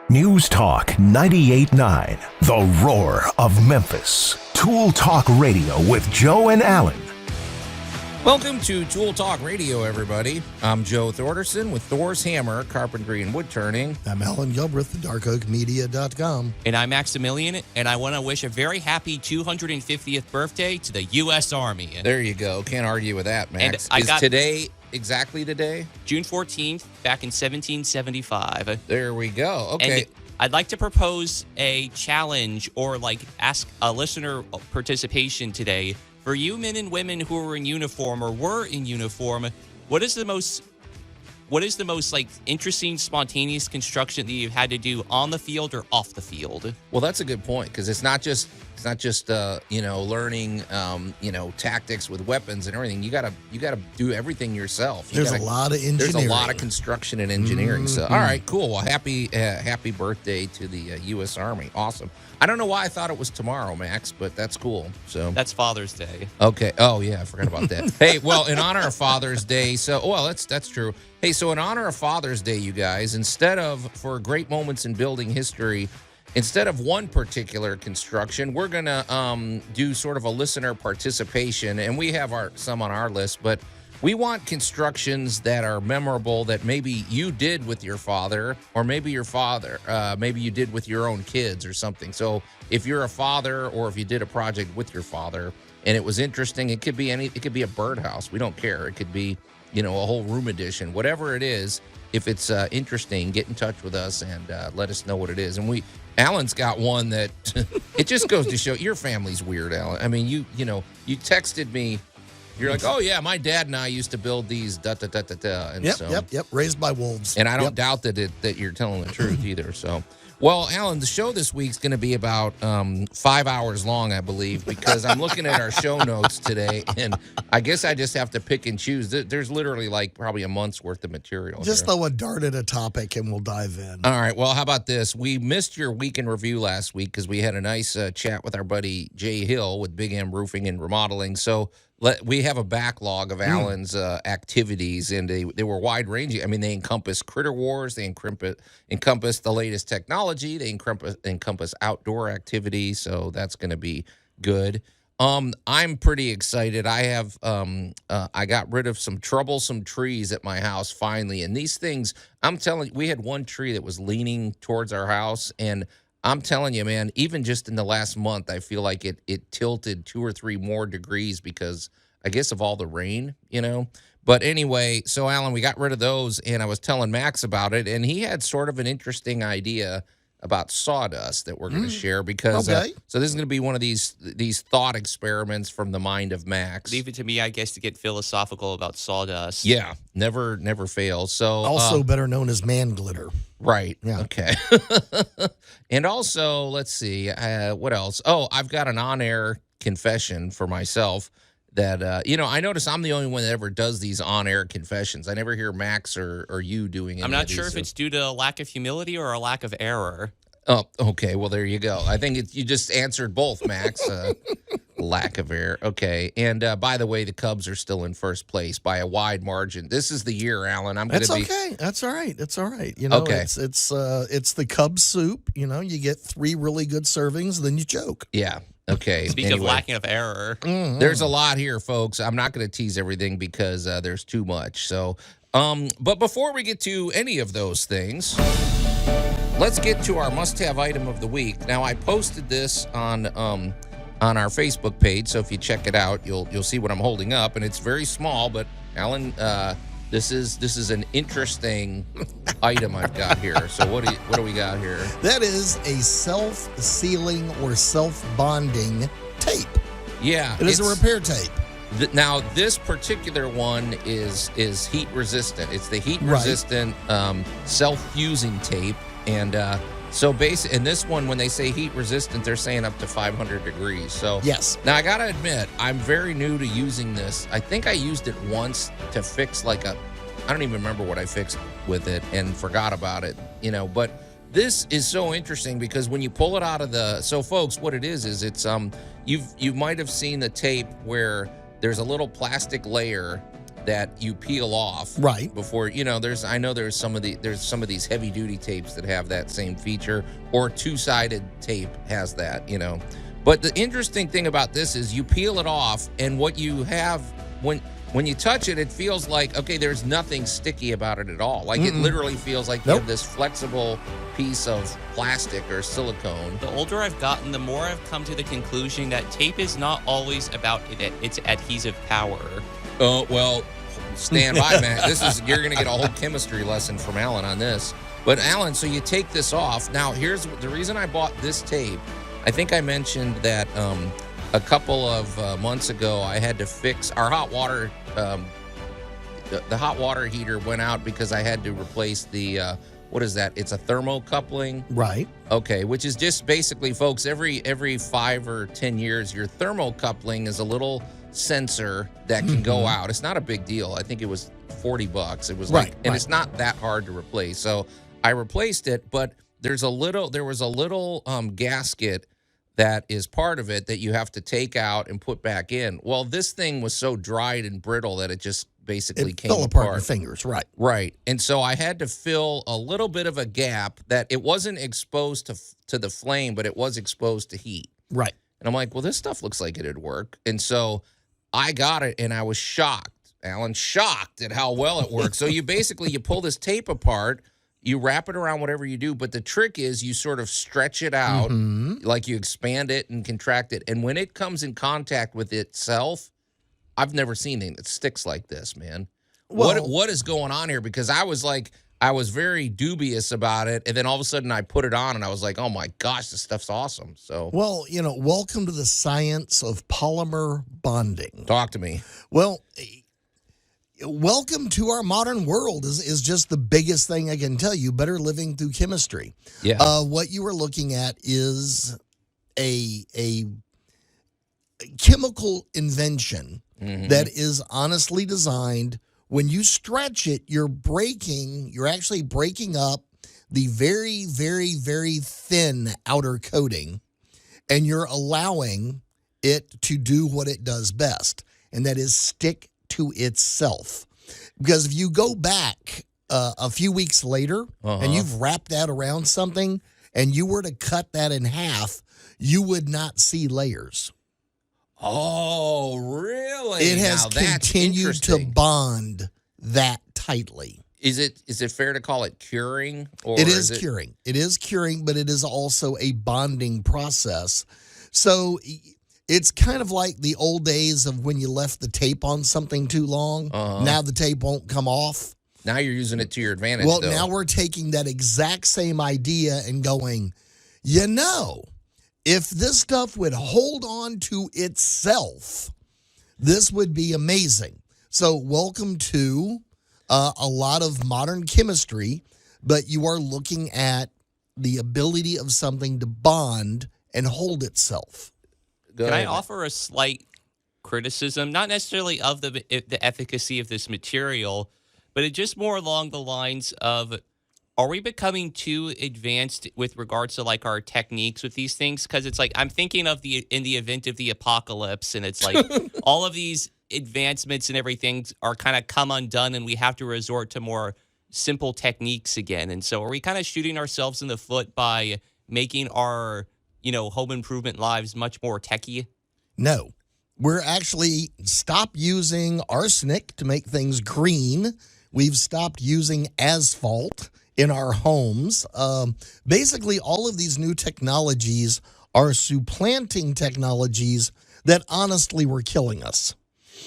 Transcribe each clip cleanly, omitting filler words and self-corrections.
News Talk 98.9, The Roar of Memphis. Tool Talk Radio with Joe and Allan. Welcome to Tool Talk Radio, everybody. I'm Joe Thorderson with Thor's Hammer, Carpentry and Wood Turning. I'm Allan Gilbreth, darkoakmedia.com. And I'm Maximilian, and I want to wish a very happy 250th birthday to the U.S. Army. There you go. Can't argue with that, Max. And Is today exactly today? June 14th, back in 1775. There we go. Okay. And I'd like to propose a challenge or ask a listener participation today. For you men and women who are in uniform or were in uniform, what is the most interesting, spontaneous construction that you've had to do on the field or off the field? Well, that's a good point, because it's not just learning tactics with weapons and everything. You gotta do everything yourself. There's a lot of engineering. There's a lot of construction and engineering. So, all right, cool. Well, happy birthday to the U.S. Army. Awesome. I don't know why I thought it was tomorrow, Max, but that's cool. So that's Father's Day. Okay. Oh yeah, I forgot about that. Hey, well, in honor of Father's Day, that's true. Hey, so in honor of Father's Day, you guys, for great moments in building history, instead of one particular construction, we're gonna do sort of a listener participation, and we have some on our list, but we want constructions that are memorable that maybe you did with your father, or maybe maybe you did with your own kids or something. So if you're a father, or if you did a project with your father and it was interesting, it could be it could be a birdhouse. We don't care. It could be, a whole room addition, whatever it is. If it's interesting, get in touch with us and let us know what it is. And Allan's got one that it just goes to show your family's weird, Allan. I mean, you texted me. You're like, oh, yeah, my dad and I used to build these, da-da-da-da-da. And Yep. Raised by wolves. And I don't doubt that you're telling the truth either. So, well, Allan, the show this week's going to be about 5 hours long, I believe, because I'm looking at our show notes today, and I guess I just have to pick and choose. There's literally probably a month's worth of material. Just throw a dart at a topic, and we'll dive in. All right. Well, how about this? We missed your week in review last week because we had a nice chat with our buddy Jay Hill with Big M Roofing and Remodeling. So we have a backlog of Allan's activities, and they were wide-ranging. I mean, they encompass critter wars, they encompass the latest technology, they encompass outdoor activities, so that's going to be good. I'm pretty excited. I have I got rid of some troublesome trees at my house finally, and these things, I'm telling you, we had one tree that was leaning towards our house, and I'm telling you, man, even just in the last month, I feel like it tilted 2 or 3 more degrees because I guess of all the rain, But anyway, so Allan, we got rid of those, and I was telling Max about it, and he had sort of an interesting idea about sawdust that we're going to share because so this is going to be one of these thought experiments from the mind of Max. Leave it to me, I guess, to get philosophical about sawdust. Yeah, never fails. So also better known as man glitter. Right. Yeah. Okay. And also, let's see, what else? Oh, I've got an on-air confession for myself that, I notice I'm the only one that ever does these on-air confessions. I never hear Max or you doing it. I'm not sure if it's due to a lack of humility or a lack of error. Oh, okay. Well, there you go. I think you just answered both, Max. Lack of error. Okay. And by the way, the Cubs are still in first place by a wide margin. This is the year, Allan. That's okay. That's all right. It's all right. Okay. It's the Cubs soup. You get 3 really good servings, then you choke. Yeah. Okay. Speaking of lacking of error, there's a lot here, folks. I'm not going to tease everything because there's too much. So, but before we get to any of those things, let's get to our must-have item of the week. Now, I posted this on our Facebook page, so if you check it out, you'll see what I'm holding up, and it's very small. But Allan, this is an interesting item I've got here. So what do we got here? That is a self-sealing or self-bonding tape. Yeah, it is a repair tape. Now, this particular one is heat resistant. It's the heat resistant self-fusing tape, and so basically, in this one, when they say heat resistant, they're saying up to 500 degrees. So yes. Now I gotta admit, I'm very new to using this. I think I used it once to fix I don't even remember what I fixed with it and forgot about it. But this is so interesting because when you pull it out of so folks, what it is it's you might have seen the tape where there's a little plastic layer that you peel off Right. before, I know there's some of these heavy duty tapes that have that same feature, or two-sided tape has that, But the interesting thing about this is you peel it off, and what you have when you touch it, it feels like, okay, there's nothing sticky about it at all. Like it literally feels like you have this flexible piece of plastic or silicone. The older I've gotten, the more I've come to the conclusion that tape is not always about its adhesive power. Oh, well, stand by, man. You're going to get a whole chemistry lesson from Allan on this. But Allan, so you take this off. Now, here's the reason I bought this tape. I think I mentioned that a couple of months ago, I had to fix our hot water. The hot water heater went out because I had to replace the, what is that? It's a thermocoupling. Right. Okay, which is just basically, folks, every 5 or 10 years, your thermocoupling is a little sensor that can go out. It's not a big deal. I think it was $40. It was it's not that hard to replace. So I replaced it, but there was a little gasket that is part of it that you have to take out and put back in. Well, this thing was so dried and brittle that it just basically came fell apart in your fingers. Right. Right. And so I had to fill a little bit of a gap that it wasn't exposed to the flame, but it was exposed to heat. Right. And I'm like, well, this stuff looks like it'd work. And so I got it, and I was shocked, Allan, shocked at how well it worked. So you pull this tape apart, you wrap it around whatever you do, but the trick is you sort of stretch it out, like you expand it and contract it. And when it comes in contact with itself, I've never seen anything that sticks like this, man. Well, what is going on here? Because I was very dubious about it, and then all of a sudden I put it on, and I was like, oh my gosh, this stuff's awesome. So, well, welcome to the science of polymer bonding. Talk to me. Well, welcome to our modern world is just the biggest thing I can tell you. Better living through chemistry. Yeah. What you are looking at is a chemical invention that is honestly designed. When you stretch it, you're actually breaking up the very, very, very thin outer coating, and you're allowing it to do what it does best, and that is stick to itself. Because if you go back a few weeks later and you've wrapped that around something and you were to cut that in half, you would not see layers. Oh, really? It has continued to bond that tightly. Is it fair to call it curing? Or it is curing. It is curing, but it is also a bonding process. So it's kind of like the old days of when you left the tape on something too long. Now the tape won't come off. Now you're using it to your advantage. Well, now we're taking that exact same idea and going, if this stuff would hold on to itself, this would be amazing. So welcome to a lot of modern chemistry, but you are looking at the ability of something to bond and hold itself. Can I offer a slight criticism? Not necessarily of the efficacy of this material, but it's just more along the lines of, are we becoming too advanced with regards to like our techniques with these things? Because it's like I'm thinking of in the event of the apocalypse, and it's like all of these advancements and everything are kind of come undone, and we have to resort to more simple techniques again. And so, are we kind of shooting ourselves in the foot by making our home improvement lives much more techie? No, we're actually stopped using arsenic to make things green. We've stopped using asphalt in our homes. Basically, all of these new technologies are supplanting technologies that honestly were killing us.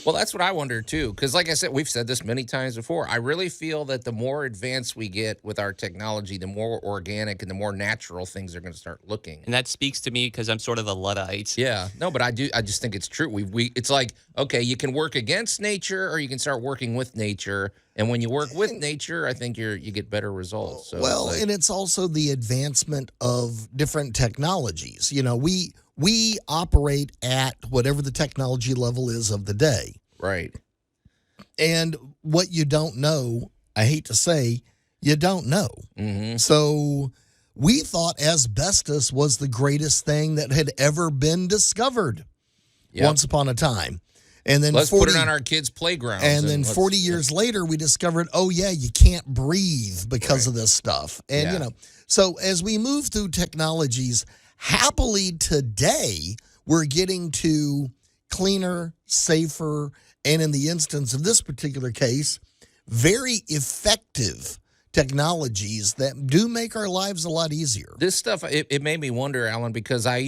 Well, that's what I wonder, too, because like I said, we've said this many times before. I really feel that the more advanced we get with our technology, the more organic and the more natural things are going to start looking. And that speaks to me because I'm sort of a Luddite. Yeah. No, but I just think it's true. It's like, okay, you can work against nature or you can start working with nature. And when you work with nature, I think you get better results. So and it's also the advancement of different technologies. We operate at whatever the technology level is of the day. Right. And what you don't know, I hate to say, you don't know. Mm-hmm. So we thought asbestos was the greatest thing that had ever been discovered once upon a time. And then let's put it on our kids' playgrounds. And then 40 years later, we discovered, oh, yeah, you can't breathe because of this stuff. And, so as we move through technologies, happily today, we're getting to cleaner, safer, and in the instance of this particular case, very effective technologies that do make our lives a lot easier. This stuff, it made me wonder, Alan, because I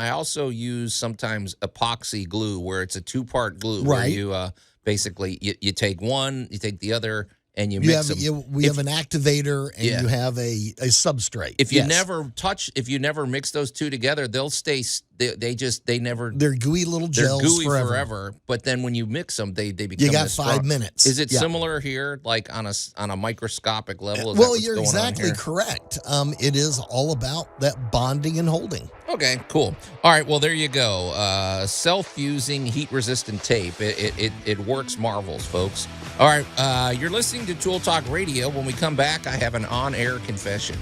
also use sometimes epoxy glue, where it's a 2-part glue, where you basically you take one, you take the other, and you mix them. We have an activator, and you have a substrate. If you never mix those two together, they'll stay. They're gooey little gels. They're gooey forever. But then when you mix them, they become. You got 5 minutes. Is it similar here, like on a microscopic level? Well, you're exactly correct. It is all about that bonding and holding. Okay, cool. All right, well, there you go. Self-fusing, heat-resistant tape. It works marvels, folks. All right, you're listening to Tool Talk Radio. When we come back, I have an on-air confession.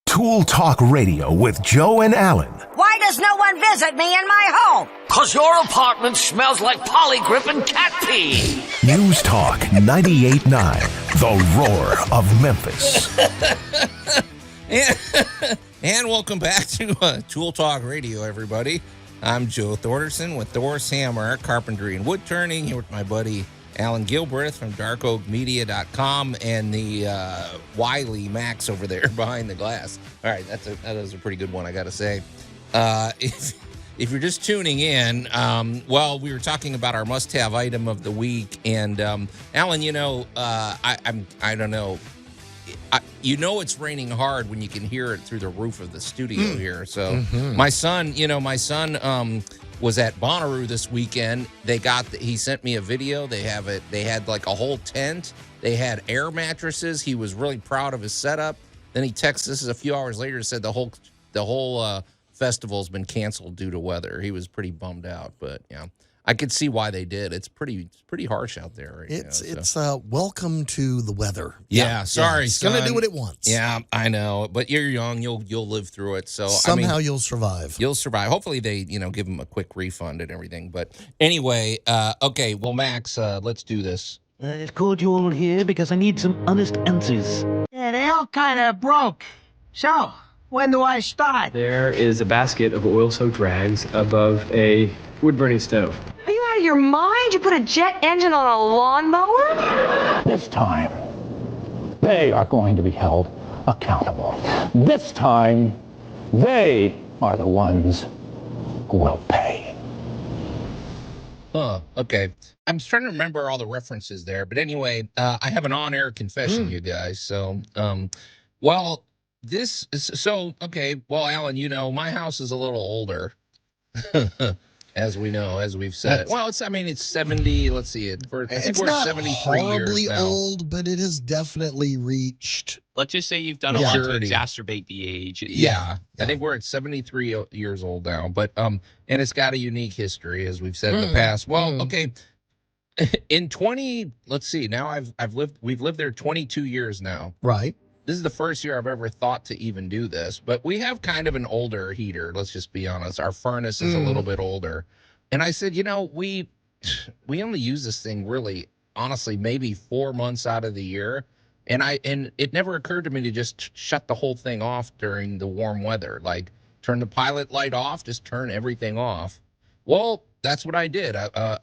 Tool Talk Radio with Joe and Allan. Why does no one visit me in my home? 'Cause your apartment smells like polygrip and cat pee. News Talk 98.9, the roar of Memphis. And welcome back to Tool Talk Radio, everybody. I'm Joe Thorderson with Thor's Hammer, Carpentry and Wood Turning, here with my buddy Allan Gilbreth from darkoakmedia.com and the Wiley Max over there behind the glass. All right, that was a pretty good one, I got to say. If you're just tuning in, we were talking about our must-have item of the week, and Allan, I don't know. It's raining hard when you can hear it through the roof of the studio here. So my son was at Bonnaroo this weekend. He sent me a video. They had like a whole tent. They had air mattresses. He was really proud of his setup. Then he texted us a few hours later and said the whole festival's been canceled due to weather. He was pretty bummed out, but yeah. I could see why they did. It's pretty harsh out there right now. It's welcome to the weather. Yeah, sorry, it's gonna do what it wants. Yeah, I know, but you're young. You'll live through it. So somehow you'll survive. You'll survive. Hopefully they give them a quick refund and everything. But anyway, okay. Well, Max, let's do this. I called you all here because I need some honest answers. Yeah, they all kind of broke. So, when do I start? There is a basket of oil-soaked rags above a wood-burning stove. Are you out of your mind? You put a jet engine on a lawnmower? This time, they are going to be held accountable. This time, they are the ones who will pay. Okay. I'm trying to remember all the references there, but anyway, I have an on-air confession, you guys. So, Allan, my house is a little older. As we know, as we've said. Well, it's 70, let's see it. I think it's we're not 73 horribly years now. old, but it has definitely reached. Let's just say you've done a lot to exacerbate the age. Yeah. I think we're at 73 years old now, but and it's got a unique history, as we've said in the past. Well, okay. In we've lived there 22 years now. Right. This is the first year I've ever thought to even do this, but we have kind of an older heater. Let's just be honest. Our furnace is a little bit older. And I said, we only use this thing really, honestly, maybe 4 months out of the year. And it never occurred to me to just shut the whole thing off during the warm weather. Like turn the pilot light off, just turn everything off. Well, that's what I did I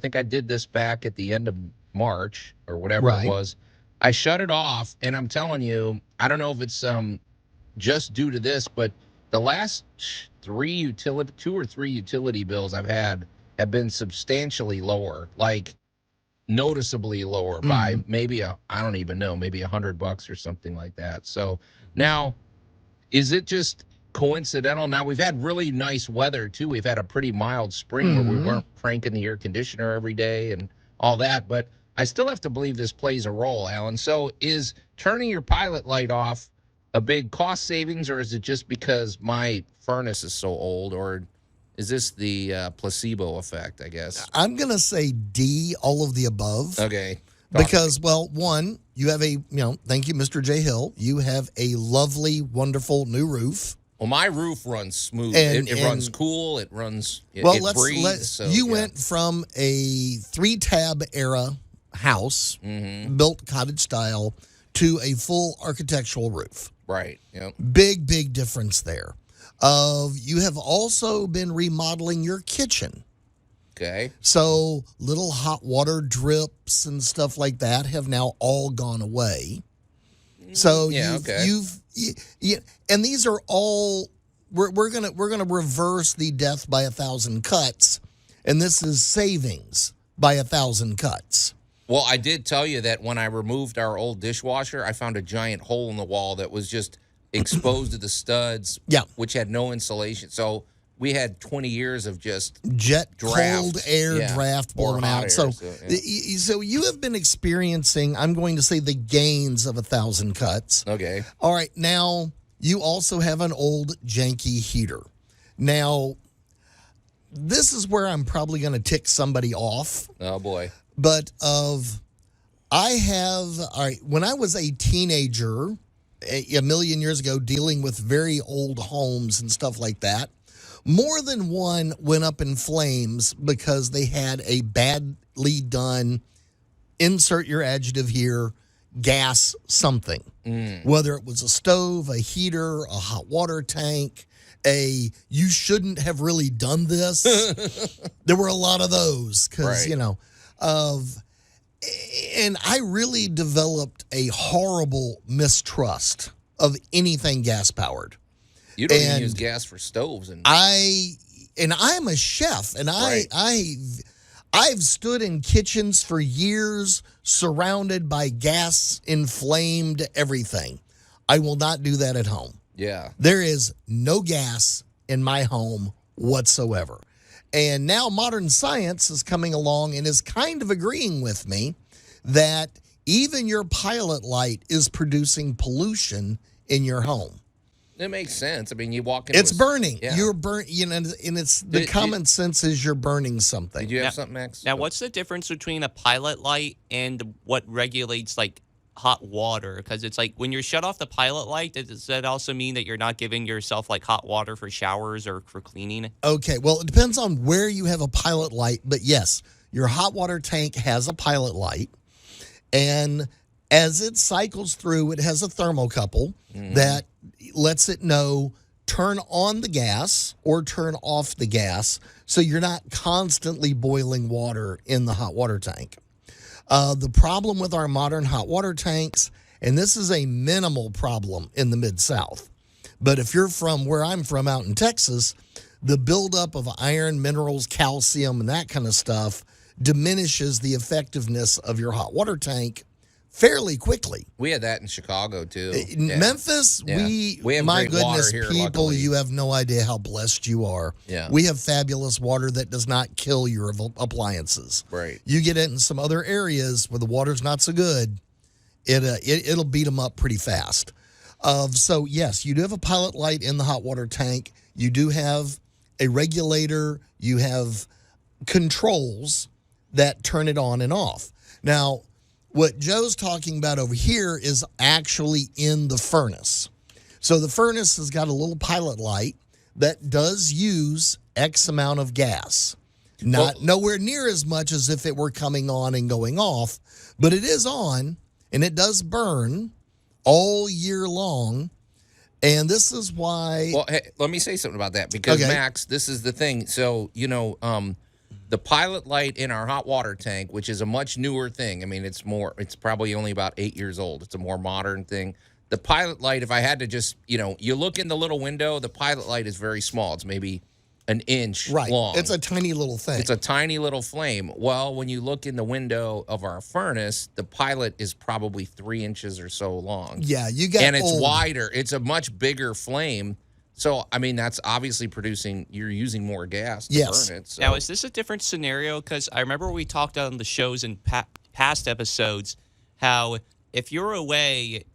think I did this back at the end of March or whatever it was. I shut it off, and I'm telling you, I don't know if it's just due to this, but the last 2 or 3 utility bills I've had have been substantially lower, like noticeably lower by maybe I don't even know, maybe $100 or something like that. So now, is it just coincidental? Now we've had really nice weather too. We've had a pretty mild spring where we weren't cranking the air conditioner every day and all that, but I still have to believe this plays a role, Allan. So is turning your pilot light off a big cost savings, or is it just because my furnace is so old, or is this the placebo effect, I guess? I'm going to say D, all of the above. Okay. Because, one, you have thank you, Mr. J. Hill. You have a lovely, wonderful new roof. Well, my roof runs smooth. And- It runs and- cool. It runs. Well, it breathes. So, you yeah. went from a 3-tab era house, built cottage style, to a full architectural roof. Right. Yep. Big difference there. You have also been remodeling your kitchen. Okay. So little hot water drips and stuff like that have now all gone away. So and these are all we're gonna reverse the death by 1,000 cuts, and this is savings by 1,000 cuts. Well, I did tell you that when I removed our old dishwasher, I found a giant hole in the wall that was just exposed to the studs, which had no insulation. So we had 20 years of just jet draft. cold air draft Or blowing hot out. air, So, yeah. so you have been experiencing, I'm going to say, the gains of 1,000 cuts. Okay. All right. Now, you also have an old janky heater. Now, this is where I'm probably going to tick somebody off. Oh, boy. But when I was a teenager, a million years ago, dealing with very old homes and stuff like that, more than one went up in flames because they had a badly done, insert your adjective here, gas something. Whether it was a stove, a heater, a hot water tank, you shouldn't have really done this. There were a lot of those because, Right. And I really developed a horrible mistrust of anything gas powered. You don't even use gas for stoves. And I'm a chef, and I've stood in kitchens for years surrounded by gas inflamed everything. I will not do that at home. yeah. There is no gas in my home whatsoever. And now modern science is coming along and is kind of agreeing with me that even your pilot light is producing pollution in your home. It makes sense. I mean, you walk into It's burning. Yeah. You're burn. And it's the common sense is you're burning something. Did you have something, Max? Now, what's the difference between a pilot light and what regulates like hot water? Because it's like when you shut off the pilot light, does that also mean that you're not giving yourself like hot water for showers or for cleaning? Okay, well, it depends on where you have a pilot light, but yes, your hot water tank has a pilot light, and as it cycles through, it has a thermocouple that lets it know turn on the gas or turn off the gas, so you're not constantly boiling water in the hot water tank. The problem with our modern hot water tanks, and this is a minimal problem in the Mid-South, but if you're from where I'm from out in Texas, the buildup of iron, minerals, calcium, and that kind of stuff diminishes the effectiveness of your hot water tank fairly quickly. We had that in Chicago, too. In Memphis, Yeah. We have my great water goodness, here, people, luckily. you have no idea how blessed you are. Yeah. We have fabulous water that does not kill your appliances. Right. You get it in some other areas where the water's not so good, it'll beat them up pretty fast. So, yes, you do have a pilot light in the hot water tank. You do have a regulator. You have controls that turn it on and off. Now, what Joe's talking about over here is actually in the furnace. So the furnace has got a little pilot light that does use X amount of gas. Nowhere near as much as if it were coming on and going off, but it is on, and it does burn all year long. And this is why... Well, hey, let me say something about that because, Okay. Max, this is the thing. So, the pilot light in our hot water tank, which is a much newer thing. I mean, it's probably only about 8 years old. It's a more modern thing. The pilot light, if I had to just, you look in the little window, the pilot light is very small. It's maybe an inch long. It's a tiny little thing. It's a tiny little flame. Well, when you look in the window of our furnace, the pilot is probably 3 inches or so long. Yeah, you got and it's old. wider. It's a much bigger flame. So, I mean, that's obviously you're using more gas to burn it. So. Now, is this a different scenario? Because I remember we talked on the shows in past episodes how if you're away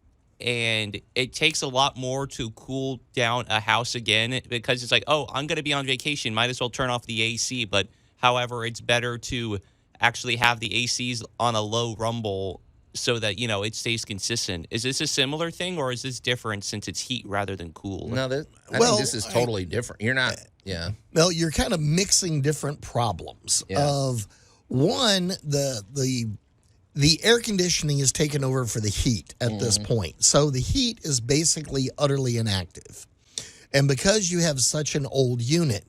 and it takes a lot more to cool down a house again because it's like, oh, I'm going to be on vacation, might as well turn off the AC. But, however, it's better to actually have the ACs on a low rumble so that, it stays consistent. Is this a similar thing, or is this different since it's heat rather than cool? No, I think this is totally different. You're not, yeah. Well, you're kind of mixing different problems of one, the air conditioning is taken over for the heat at this point. So the heat is basically utterly inactive. And because you have such an old unit,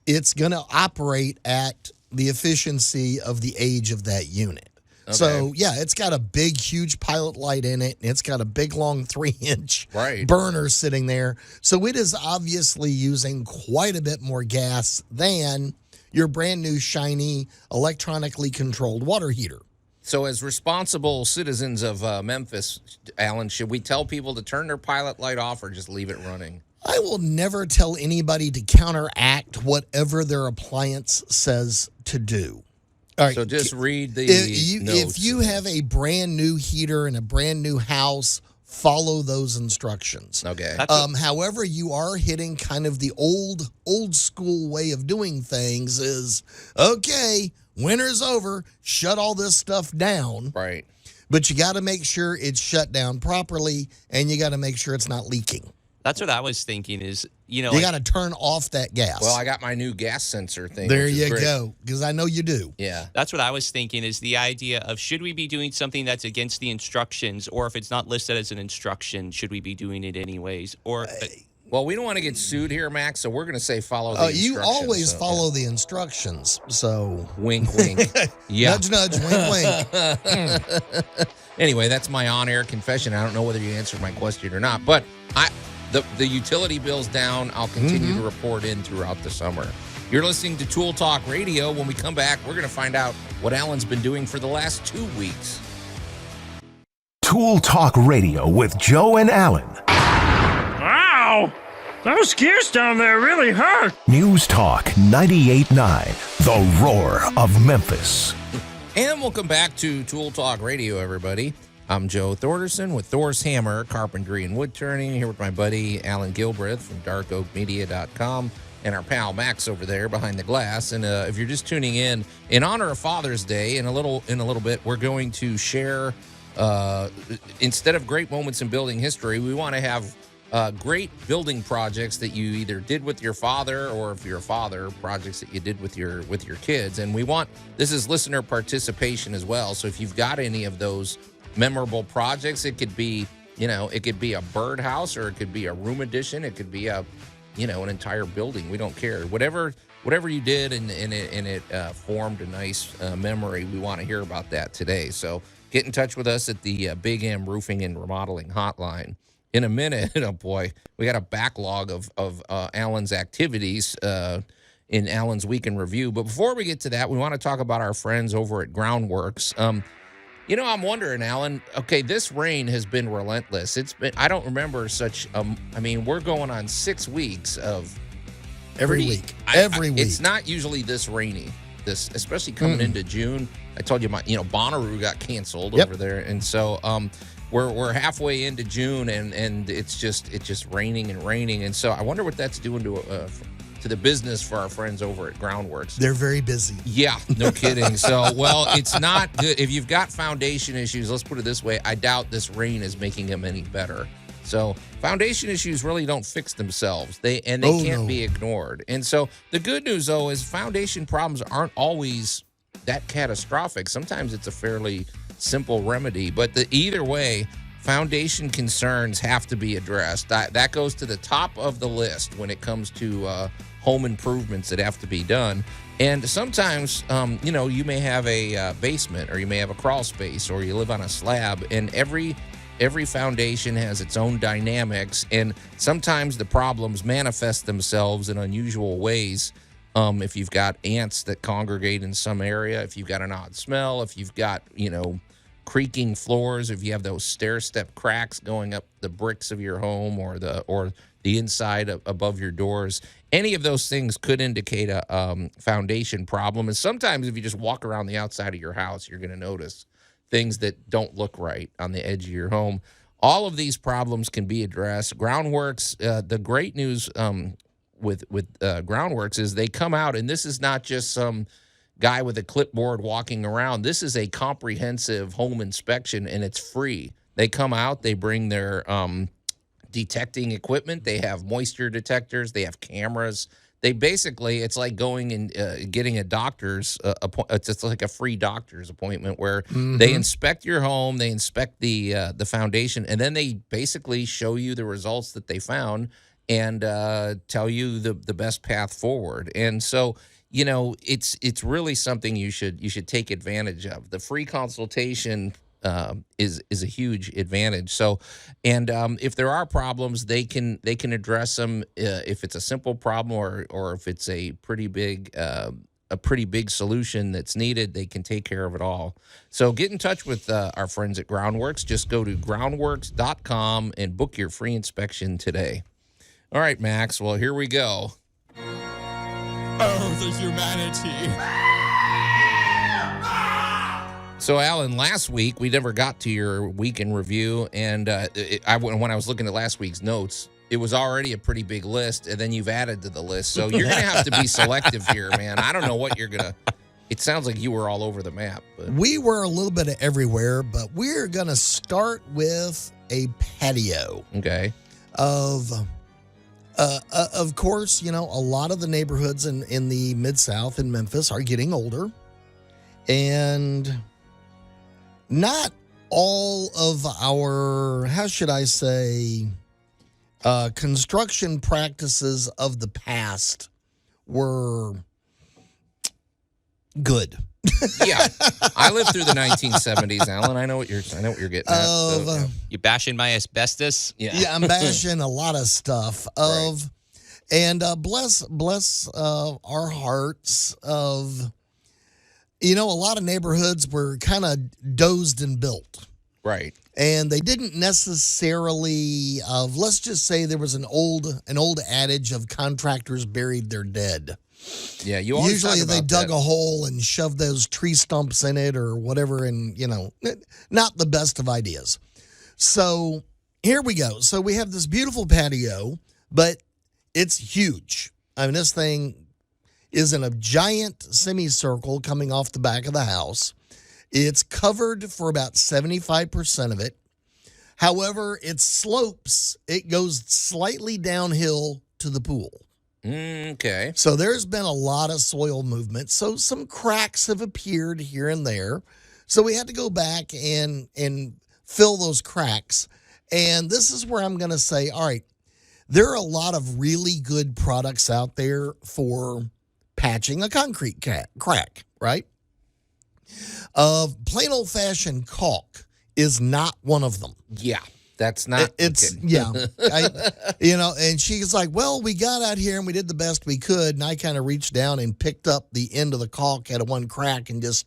it's going to operate at the efficiency of the age of that unit. Okay. So, yeah, it's got a big, huge pilot light in it, and it's got a big, long 3-inch burner sitting there. So it is obviously using quite a bit more gas than your brand new, shiny, electronically controlled water heater. So as responsible citizens of Memphis, Allan, should we tell people to turn their pilot light off or just leave it running? I will never tell anybody to counteract whatever their appliance says to do. All right. So just read the notes. If you have a brand new heater in a brand new house, follow those instructions. Okay. However, you are hitting kind of the old school way of doing things is, okay, winter's over, shut all this stuff down. Right. But you got to make sure it's shut down properly, and you got to make sure it's not leaking. That's what I was thinking is, you got to turn off that gas. Well, I got my new gas sensor thing. There you go, because I know you do. Yeah. That's what I was thinking is the idea of should we be doing something that's against the instructions, or if it's not listed as an instruction, should we be doing it anyways? Or well, we don't want to get sued here, Max, so we're going to say follow the instructions. You always follow the instructions, so. Wink, wink. Yeah. Nudge, nudge, wink, wink. Anyway, that's my on-air confession. I don't know whether you answered my question or not, but the utility bill's down. I'll continue to report in throughout the summer. You're listening to Tool Talk Radio. When we come back, we're going to find out what Allan's been doing for the last 2 weeks. Tool Talk Radio with Joe and Allan. Ow! Those gears down there really hurt. News Talk 98.9, the roar of Memphis. And welcome back to Tool Talk Radio, everybody. I'm Joe Thorderson with Thor's Hammer, Carpentry and Wood Turning, here with my buddy Allan Gilbreth from darkoakmedia.com and our pal Max over there behind the glass. And if you're just tuning in honor of Father's Day, in a little bit, we're going to share, instead of great moments in building history, we want to have great building projects that you either did with your father, or if you're a father, projects that you did with your kids. And this is listener participation as well. So if you've got any of those memorable projects, it could be a birdhouse, or it could be a room addition, it could be an entire building. We don't care. Whatever you did and it formed a nice memory, we want to hear about that today. So get in touch with us at the Big M Roofing and Remodeling Hotline. In a minute, oh boy, we got a backlog of Allan's activities in Allan's Week in Review. But before we get to that, we want to talk about our friends over at Groundworks. I'm wondering, Allan, okay, this rain has been relentless. I don't remember such, we're going on 6 weeks of. Every week. It's not usually this rainy, especially coming into June. I told you, Bonnaroo got canceled over there. And so we're halfway into June and it's just raining and raining. And so I wonder what that's doing to the business for our friends over at Groundworks. They're very busy. Yeah, no kidding. So, well, it's not good. If you've got foundation issues, let's put it this way, I doubt this rain is making them any better. So foundation issues really don't fix themselves. They can't be ignored. And so the good news, though, is foundation problems aren't always that catastrophic. Sometimes it's a fairly simple remedy. But either way, foundation concerns have to be addressed. That goes to the top of the list when it comes to home improvements that have to be done. And sometimes, you may have a basement, or you may have a crawl space, or you live on a slab, and every foundation has its own dynamics, and sometimes the problems manifest themselves in unusual ways. If you've got ants that congregate in some area, if you've got an odd smell, if you've got, creaking floors, if you have those stair-step cracks going up the bricks of your home, or the inside above your doors, any of those things could indicate a foundation problem. And sometimes if you just walk around the outside of your house, you're going to notice things that don't look right on the edge of your home. All of these problems can be addressed. Groundworks, the great news with Groundworks is they come out, and this is not just some guy with a clipboard walking around. This is a comprehensive home inspection, and it's free. They come out, they bring their detecting equipment. They have moisture detectors. They have cameras. They basically, it's like going and getting a doctor's appointment. It's like a free doctor's appointment where they inspect your home, they inspect the foundation, and then they basically show you the results that they found and tell you the best path forward. And so, it's really something you should take advantage of. The free consultation is a huge advantage. So, and if there are problems, they can address them. If it's a simple problem or if it's a pretty big solution that's needed, they can take care of it all. So get in touch with our friends at Groundworks. Just go to groundworks.com and book your free inspection today. All right, Max. Well, here we go. Oh, the humanity. So, Allan, last week, we never got to your week in review, and when I was looking at last week's notes, it was already a pretty big list, and then you've added to the list. So you're going to have to be selective here, man. I don't know what you're going to... It sounds like you were all over the map. But. We were a little bit of everywhere, but we're going to start with a patio. Okay. Of course, a lot of the neighborhoods in the Mid-South in Memphis are getting older, and... not all of our, how should I say, construction practices of the past were good. Yeah, I lived through the 1970s, Allan. I know what you're getting at. So, you bashing my asbestos? Yeah, I'm bashing a lot of stuff of, and bless our hearts of. A lot of neighborhoods were kind of dozed and built. Right. And they didn't necessarily, let's just say there was an old adage of contractors buried their dead. Yeah, you always usually talk they about dug that. a hole and shoved those tree stumps in it or whatever, and, not the best of ideas. So here we go. So we have this beautiful patio, but it's huge. I mean, this thing is in a giant semicircle coming off the back of the house. It's covered for about 75% of it. However, it slopes. It goes slightly downhill to the pool. Okay. So there's been a lot of soil movement. So some cracks have appeared here and there. So we had to go back and fill those cracks. And this is where I'm going to say, all right, there are a lot of really good products out there for patching a concrete crack, right? Plain old-fashioned caulk is not one of them. Yeah, that's not. It's okay. Yeah, and she's like, well, we got out here and we did the best we could, and I kind of reached down and picked up the end of the caulk out of one crack and just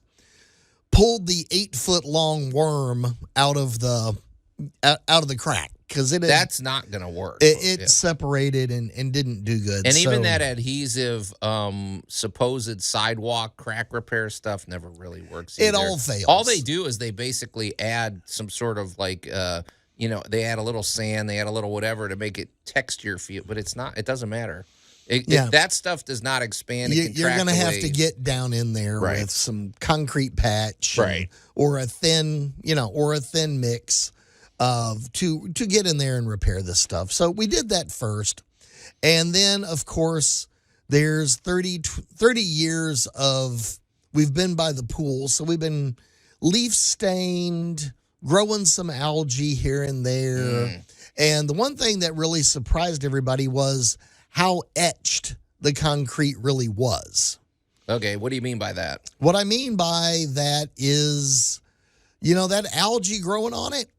pulled the 8-foot-long worm out of the crack. That's not going to work. It separated and didn't do good. And even that adhesive, supposed sidewalk crack repair stuff never really works either. It all fails. All they do is they basically add some sort of like, they add a little sand, they add a little whatever to make it texture feel, but it's not. It doesn't matter. That stuff does not expand. You're going to have to get down in there with some concrete patch, or a thin mix. To get in there and repair this stuff. So we did that first. And then, of course, there's 30 years of, we've been by the pool. So we've been leaf stained, growing some algae here and there. And the one thing that really surprised everybody was how etched the concrete really was. Okay, what do you mean by that? What I mean by that is, that algae growing on it,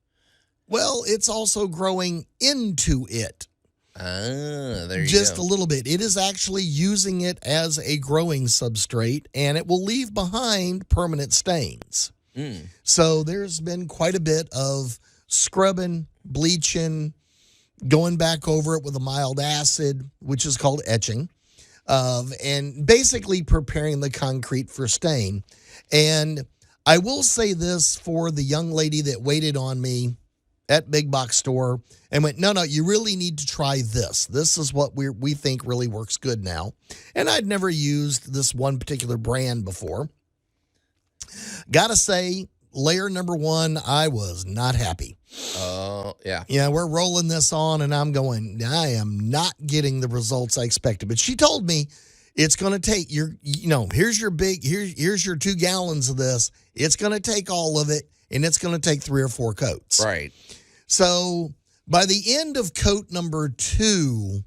well, it's also growing into it. There you go. Just a little bit. It is actually using it as a growing substrate, and it will leave behind permanent stains. So there's been quite a bit of scrubbing, bleaching, going back over it with a mild acid, which is called etching, and basically preparing the concrete for stain. And I will say this for the young lady that waited on me at big box store and went, no, you really need to try this. This is what we think really works good now. And I'd never used this one particular brand before. Gotta say, layer number 1, I was not happy. Oh, yeah. Yeah, we're rolling this on, and I'm going, I am not getting the results I expected. But she told me it's going to take here's your 2 gallons of this. It's going to take all of it, and it's going to take 3 or 4 coats. Right. So by the end of coat number 2,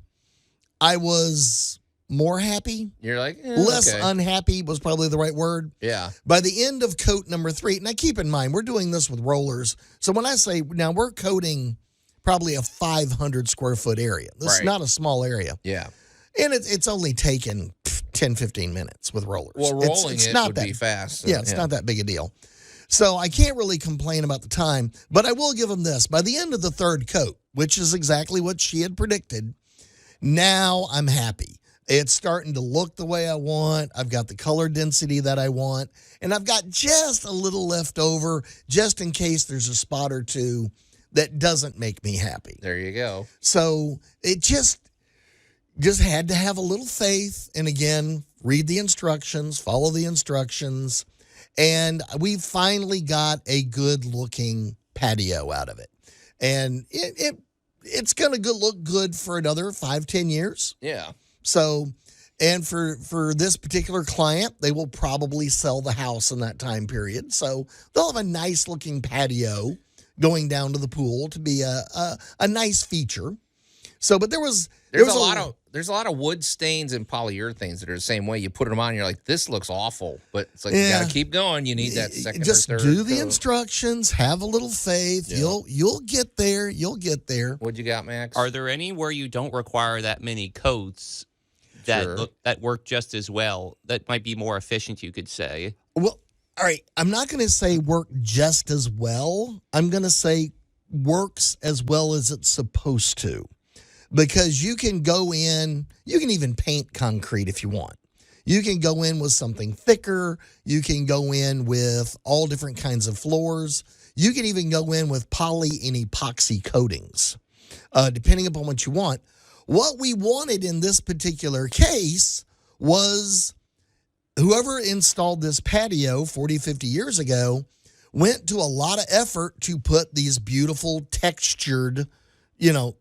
I was more happy. You're like, less okay. unhappy was probably the right word. Yeah. By the end of coat number 3, now keep in mind, we're doing this with rollers. So when I say, now we're coating probably a 500 square foot area. This is not a small area. Yeah. And it's only taken 10, 15 minutes with rollers. Well, rolling it's it not would that, be fast. Yeah, it's not that big a deal. So I can't really complain about the time, but I will give them this. By the end of the 3rd coat, which is exactly what she had predicted, now I'm happy. It's starting to look the way I want. I've got the color density that I want. And I've got just a little left over just in case there's a spot or 2 that doesn't make me happy. There you go. So it just had to have a little faith. And again, read the instructions, follow the instructions. And we finally got a good looking patio out of it. And it's going to look good for another 5-10 years. Yeah. So, and for this particular client, they will probably sell the house in that time period. So they'll have a nice looking patio going down to the pool to be a nice feature. So, but there's a lot of wood stains and polyurethanes that are the same way. You put them on, and you're like, this looks awful, but it's like you got to keep going. You need that second just or third. Do the instructions. Have a little faith. Yeah. You'll get there. You'll get there. What you got, Max? Are there any where you don't require that many coats that work just as well? That might be more efficient, you could say. Well, all right. I'm not going to say work just as well. I'm going to say works as well as it's supposed to. Because you can go in, you can even paint concrete if you want. You can go in with something thicker. You can go in with all different kinds of floors. You can even go in with poly and epoxy coatings, depending upon what you want. What we wanted in this particular case was whoever installed this patio 40, 50 years ago went to a lot of effort to put these beautiful textured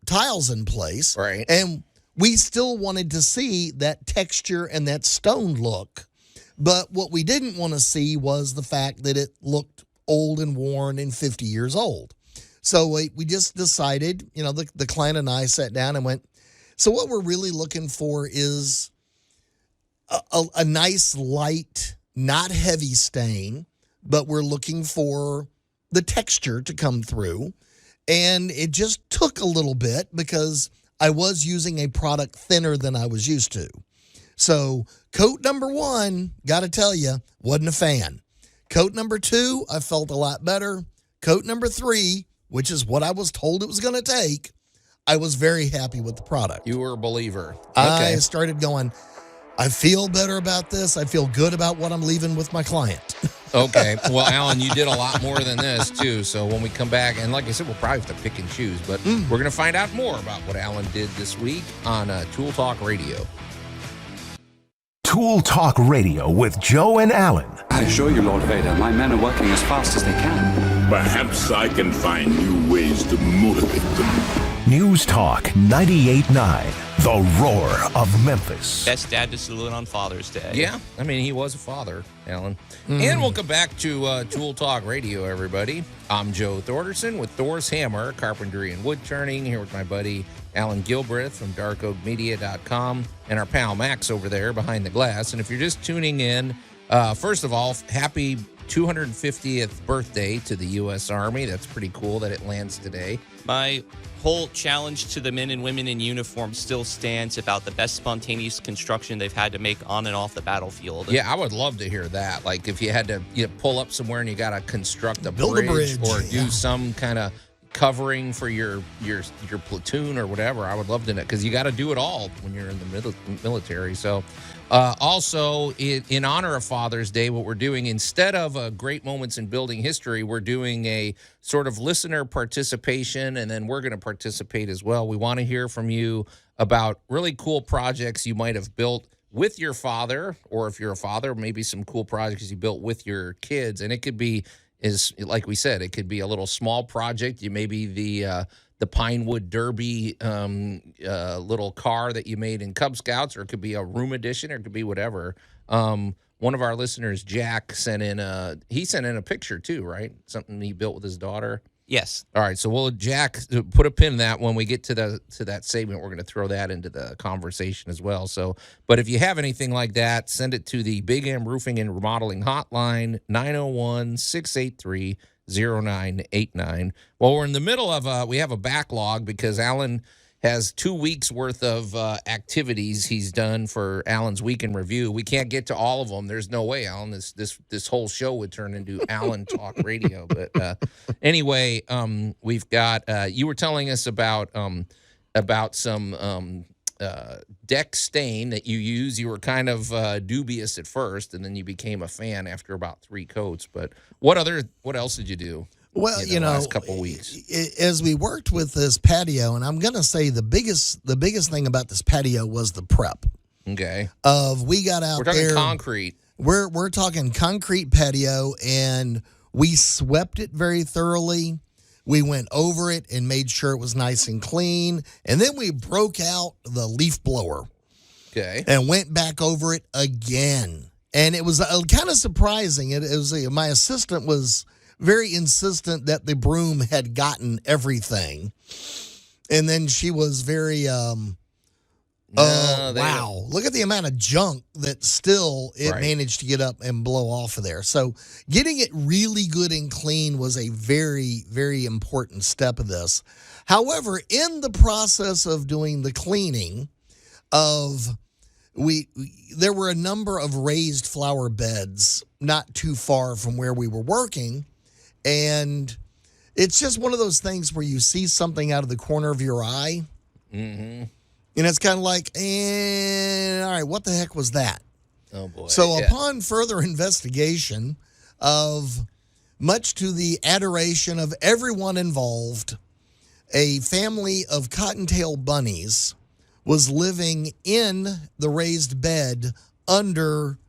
tiles in place. Right. And we still wanted to see that texture and that stone look. But what we didn't want to see was the fact that it looked old and worn and 50 years old. So we just decided, the client and I sat down and went, so what we're really looking for is a nice, light, not heavy stain, but we're looking for the texture to come through. And it just took a little bit because I was using a product thinner than I was used to. So coat number 1, got to tell you, wasn't a fan. Coat number 2, I felt a lot better. Coat number 3, which is what I was told it was going to take, I was very happy with the product. You were a believer. Okay. I started going, I feel better about this. I feel good about what I'm leaving with my client. Okay. Well, Allan, you did a lot more than this, too. So when we come back, and like I said, we'll probably have to pick and choose, but we're going to find out more about what Allan did this week on Tool Talk Radio. Tool Talk Radio with Joe and Allan. I assure you, Lord Vader, my men are working as fast as they can. Perhaps I can find new ways to motivate them. News Talk 98.9. The Roar of Memphis. Best dad to salute on Father's Day. Yeah, I mean, he was a father, Allan. And we'll come back to Tool Talk Radio, everybody. I'm Joe Thorderson with Thor's Hammer, Carpentry and Wood Turning, here with my buddy Allan Gilbreth from darkoakmedia.com and our pal Max over there behind the glass. And if you're just tuning in, first of all, happy 250th birthday to the U.S. Army. That's pretty cool that it lands today. My whole challenge to the men and women in uniform still stands about the best spontaneous construction they've had to make on and off the battlefield. Yeah, I would love to hear that. Like if you had to pull up somewhere and you got to construct a Build a bridge or do some kind of covering for your platoon or whatever. I would love to know, because you got to do it all when you're in the military. So also in honor of Father's Day, what we're doing, instead of great moments in building history, we're doing a sort of listener participation, and then we're going to participate as well. We want to hear from you about really cool projects you might have built with your father, or if you're a father, maybe some cool projects you built with your kids. And it could be, is like we said, it could be a little small project. You maybe the Pinewood Derby little car that you made in Cub Scouts, or it could be a room addition, or it could be whatever. One of our listeners, Jack, sent in a picture too, right? Something he built with his daughter. Yes. All right, so we'll, Jack, put a pin in that. When we get to that segment, we're going to throw that into the conversation as well. So, but if you have anything like that, send it to the Big M Roofing and Remodeling Hotline, 901-683-0989. Well, we're in the middle of we have a backlog because Allan has 2 weeks worth of activities he's done for Allan's Week in Review. We can't get to all of them. There's no way, Allan. This whole show would turn into Allan Talk Radio. But anyway, we've got. You were telling us about some deck stain that you use. You were kind of dubious at first, and then you became a fan after about 3 coats. But what else did you do? Well, last couple of weeks, as we worked with this patio, and I'm going to say the biggest thing about this patio was the prep. Okay. We got out there. We're talking concrete. We're talking concrete patio, and we swept it very thoroughly. We went over it and made sure it was nice and clean, and then we broke out the leaf blower. Okay. And went back over it again, and it was kind of surprising. It was my assistant was very insistent that the broom had gotten everything. And then she was very, wow, look at the amount of junk that still managed to get up and blow off of there. So getting it really good and clean was a very, very important step of this. However, in the process of doing the cleaning there were a number of raised flower beds not too far from where we were working. And it's just one of those things where you see something out of the corner of your eye. Mm-hmm. And it's kind of like, all right, what the heck was that? Oh, boy. So upon further investigation much to the adoration of everyone involved, a family of cottontail bunnies was living in the raised bed under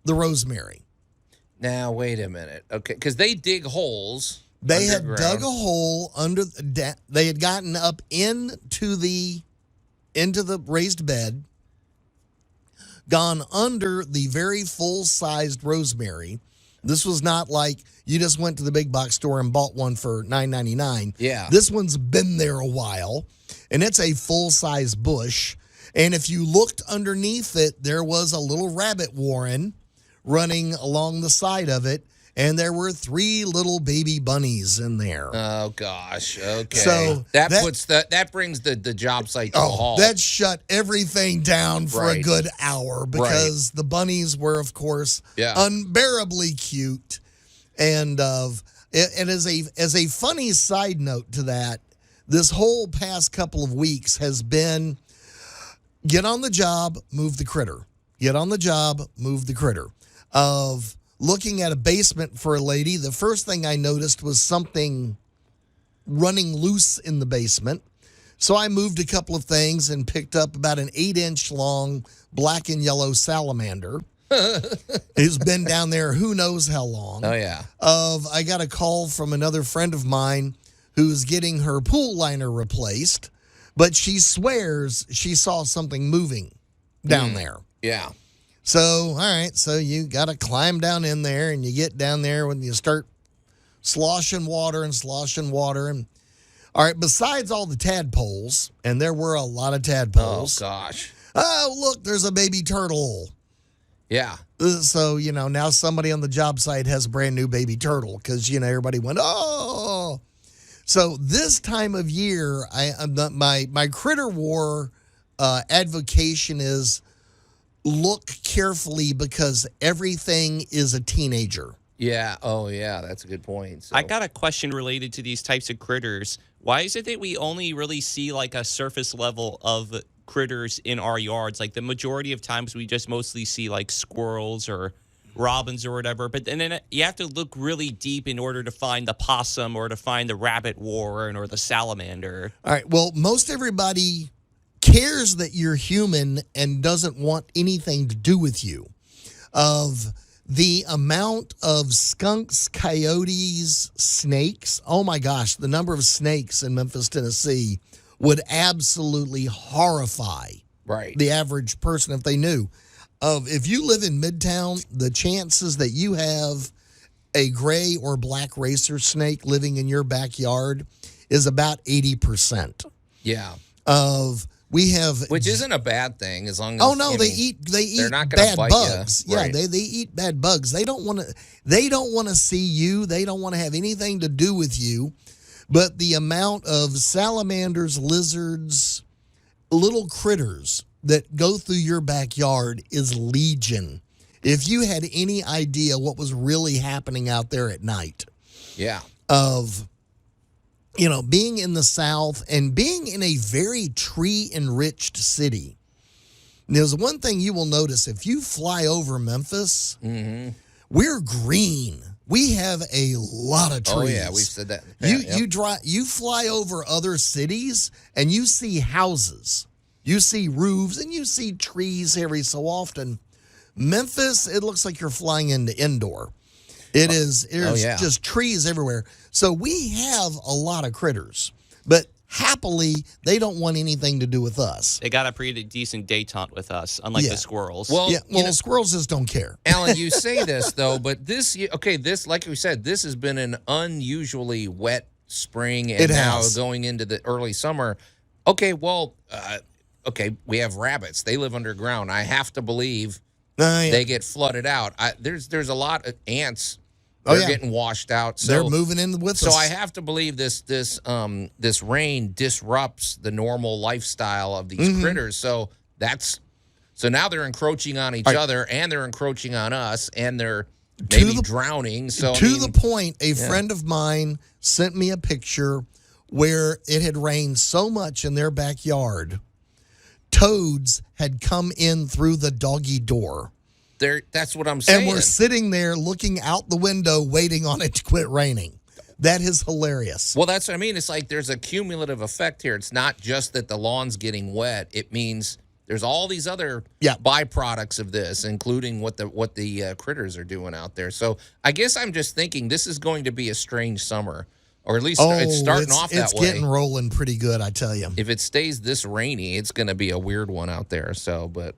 the rosemary. Now, wait a minute. Okay, because they dig holes. They had dug a hole under. They had gotten up into the raised bed, gone under the very full-sized rosemary. This was not like you just went to the big box store and bought one for $9.99. Yeah, this one's been there a while, and it's a full-size bush. And if you looked underneath it, there was a little rabbit warren running along the side of it, and there were 3 little baby bunnies in there. Oh gosh. Okay. So that brings the job site to a halt. That shut everything down for a good hour because the bunnies were, of course, unbearably cute. And as a funny side note to that, this whole past couple of weeks has been get on the job, move the critter. Get on the job, move the critter. Of looking at a basement for a lady, the first thing I noticed was something running loose in the basement. So I moved a couple of things and picked up about an 8-inch long black and yellow salamander. Who's been down there who knows how long. Oh, yeah. I got a call from another friend of mine who's getting her pool liner replaced, but she swears she saw something moving down there. Yeah. So, all right, so you got to climb down in there, and you get down there when you start sloshing water. And, all right, besides all the tadpoles, and there were a lot of tadpoles. Oh, gosh. Oh, look, there's a baby turtle. Yeah. So, now somebody on the job site has a brand new baby turtle because, everybody went, oh. So this time of year, my critter war advocation is look carefully because everything is a teenager Yeah. Oh, yeah. That's a good point. So. I got a question related to these types of critters. Why is it that we only really see like a surface level of critters in our yards? Like the majority of times we just mostly see like squirrels or robins or whatever. But then you have to look really deep in order to find the possum or to find the rabbit warren or the salamander. All right. Well, most everybody cares that you're human and doesn't want anything to do with you. Of the amount of skunks, coyotes, snakes, oh my gosh, the number of snakes in Memphis, Tennessee would absolutely horrify the average person if they knew. If you live in Midtown, the chances that you have a gray or black racer snake living in your backyard is about 80%. Yeah. Which isn't a bad thing as long as they eat they're not bad bite bugs. You. Yeah, Right. they eat bad bugs. They don't want to see you. They don't want to have anything to do with you. But the amount of salamanders, lizards, little critters that go through your backyard is legion. If you had any idea what was really happening out there at night. Yeah. Being in the South and being in a very tree-enriched city. There's one thing you will notice. If you fly over Memphis, we're green. We have a lot of trees. Oh, yeah, we've said that. You fly over other cities, and you see houses. You see roofs, and you see trees every so often. Memphis, it looks like you're flying into indoor. There's just trees everywhere. So we have a lot of critters, but happily, they don't want anything to do with us. They got a pretty decent detente with us, unlike the squirrels. Well, squirrels just don't care. Alan, you say this, though, but this, like we said, this has been an unusually wet spring and now going into the early summer. Okay, well, we have rabbits. They live underground. I have to believe they get flooded out. There's a lot of ants. They're getting washed out. So, they're moving in with us. So I have to believe this rain disrupts the normal lifestyle of these critters. So now they're encroaching on each other, and they're encroaching on us, and they're maybe drowning. So the point, a friend of mine sent me a picture where it had rained so much in their backyard, toads had come in through the doggy door. That's what I'm saying. And we're sitting there looking out the window waiting on it to quit raining. That is hilarious. Well, that's what I mean. It's like there's a cumulative effect here. It's not just that the lawn's getting wet. It means there's all these other byproducts of this, including what the critters are doing out there. So I guess I'm just thinking this is going to be a strange summer. Or at least it's starting off that way. It's getting rolling pretty good, I tell you. If it stays this rainy, it's going to be a weird one out there. So, but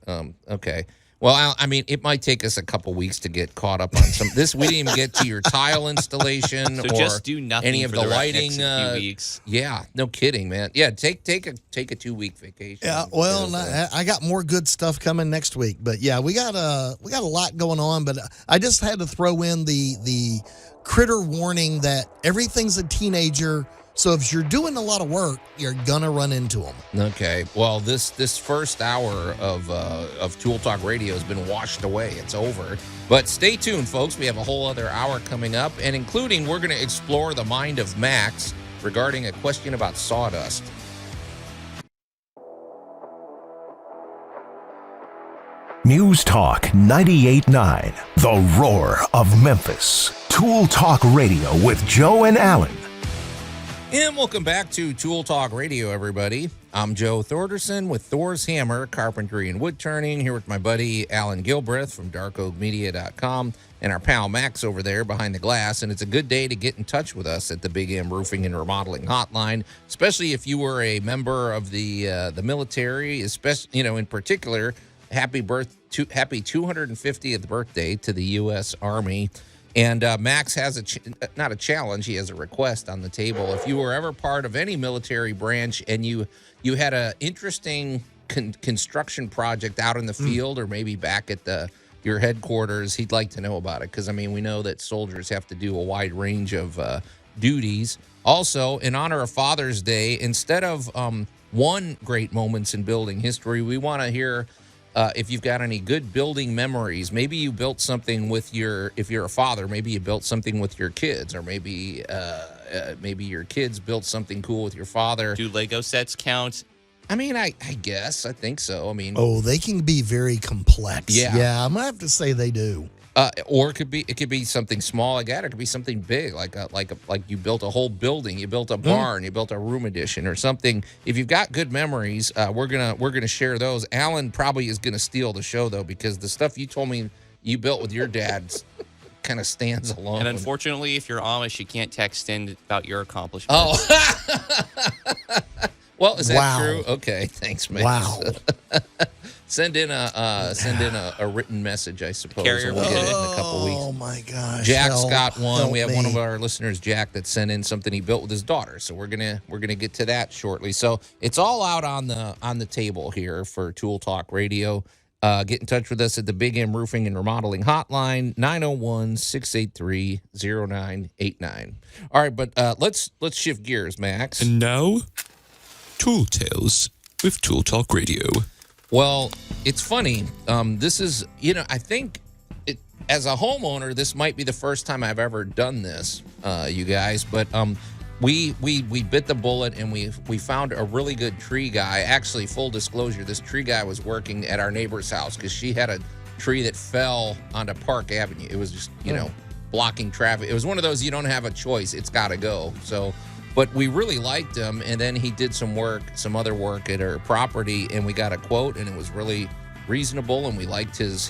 okay. Well, I mean, it might take us a couple weeks to get caught up on some. We didn't even get to your tile installation so or just do nothing any of for the the lighting. Next few weeks. Yeah, no kidding, man. Yeah, take a 2-week vacation. Yeah, well, I got more good stuff coming next week, but yeah, we got a lot going on. But I just had to throw in the critter warning that everything's a teenager. So if you're doing a lot of work, you're gonna run into them. Okay. Well, this first hour of Tool Talk Radio has been washed away. It's over. But stay tuned, folks. We have a whole other hour coming up, and including we're going to explore the mind of Max regarding a question about sawdust. News Talk 98.9, The Roar of Memphis. Tool Talk Radio with Joe and Allan. And welcome back to Tool Talk Radio, everybody. I'm Joe Thorderson with Thor's Hammer, Carpentry and Wood Turning, here with my buddy Allan Gilbreth from darkoakmedia.com and our pal Max over there behind the glass. And it's a good day to get in touch with us at the Big M Roofing and Remodeling Hotline, especially if you were a member of the military, especially, in particular, happy 250th birthday to the U.S. Army. And Max has not a challenge, he has a request on the table. If you were ever part of any military branch and you had an interesting construction project out in the field or maybe back at your headquarters, he'd like to know about it. Because, we know that soldiers have to do a wide range of duties. Also, in honor of Father's Day, instead of one great moments in building history, we want to hear if you've got any good building memories. Maybe you built something with if you're a father, maybe you built something with your kids, or maybe your kids built something cool with your father. Do Lego sets count? I mean, I guess. I think so. I mean, they can be very complex. Yeah. I'm gonna have to say they do. Or it could be something small like that. Or it could be something big, like you built a whole building, you built a barn, you built a room addition or something. If you've got good memories, we're gonna share those. Allan probably is gonna steal the show though, because the stuff you told me you built with your dad's kind of stands alone. And unfortunately, if you're Amish, you can't text in about your accomplishments. Oh. Well, is that Wow. true? Okay, thanks, man. Wow. Send in a written message, I suppose. Carrier And we'll get it in a couple weeks. Oh my gosh. Jack's Help, got one. help We have me. one of our listeners, Jack, that sent in something he built with his daughter. So we're gonna get to that shortly. So it's all out on the table here for Tool Talk Radio. Get in touch with us at the Big M Roofing and Remodeling Hotline, 901-683-0989. All right, but let's shift gears, Max. And now, Tool Tales with Tool Talk Radio. Well, it's funny. This is, I think as a homeowner, this might be the first time I've ever done this, you guys. But we bit the bullet and we found a really good tree guy. Actually, full disclosure, this tree guy was working at our neighbor's house because she had a tree that fell onto Park Avenue. It was just, blocking traffic. It was one of those you don't have a choice. It's got to go. So. But we really liked him, and then he did some other work at our property, and we got a quote, and it was really reasonable, and we liked his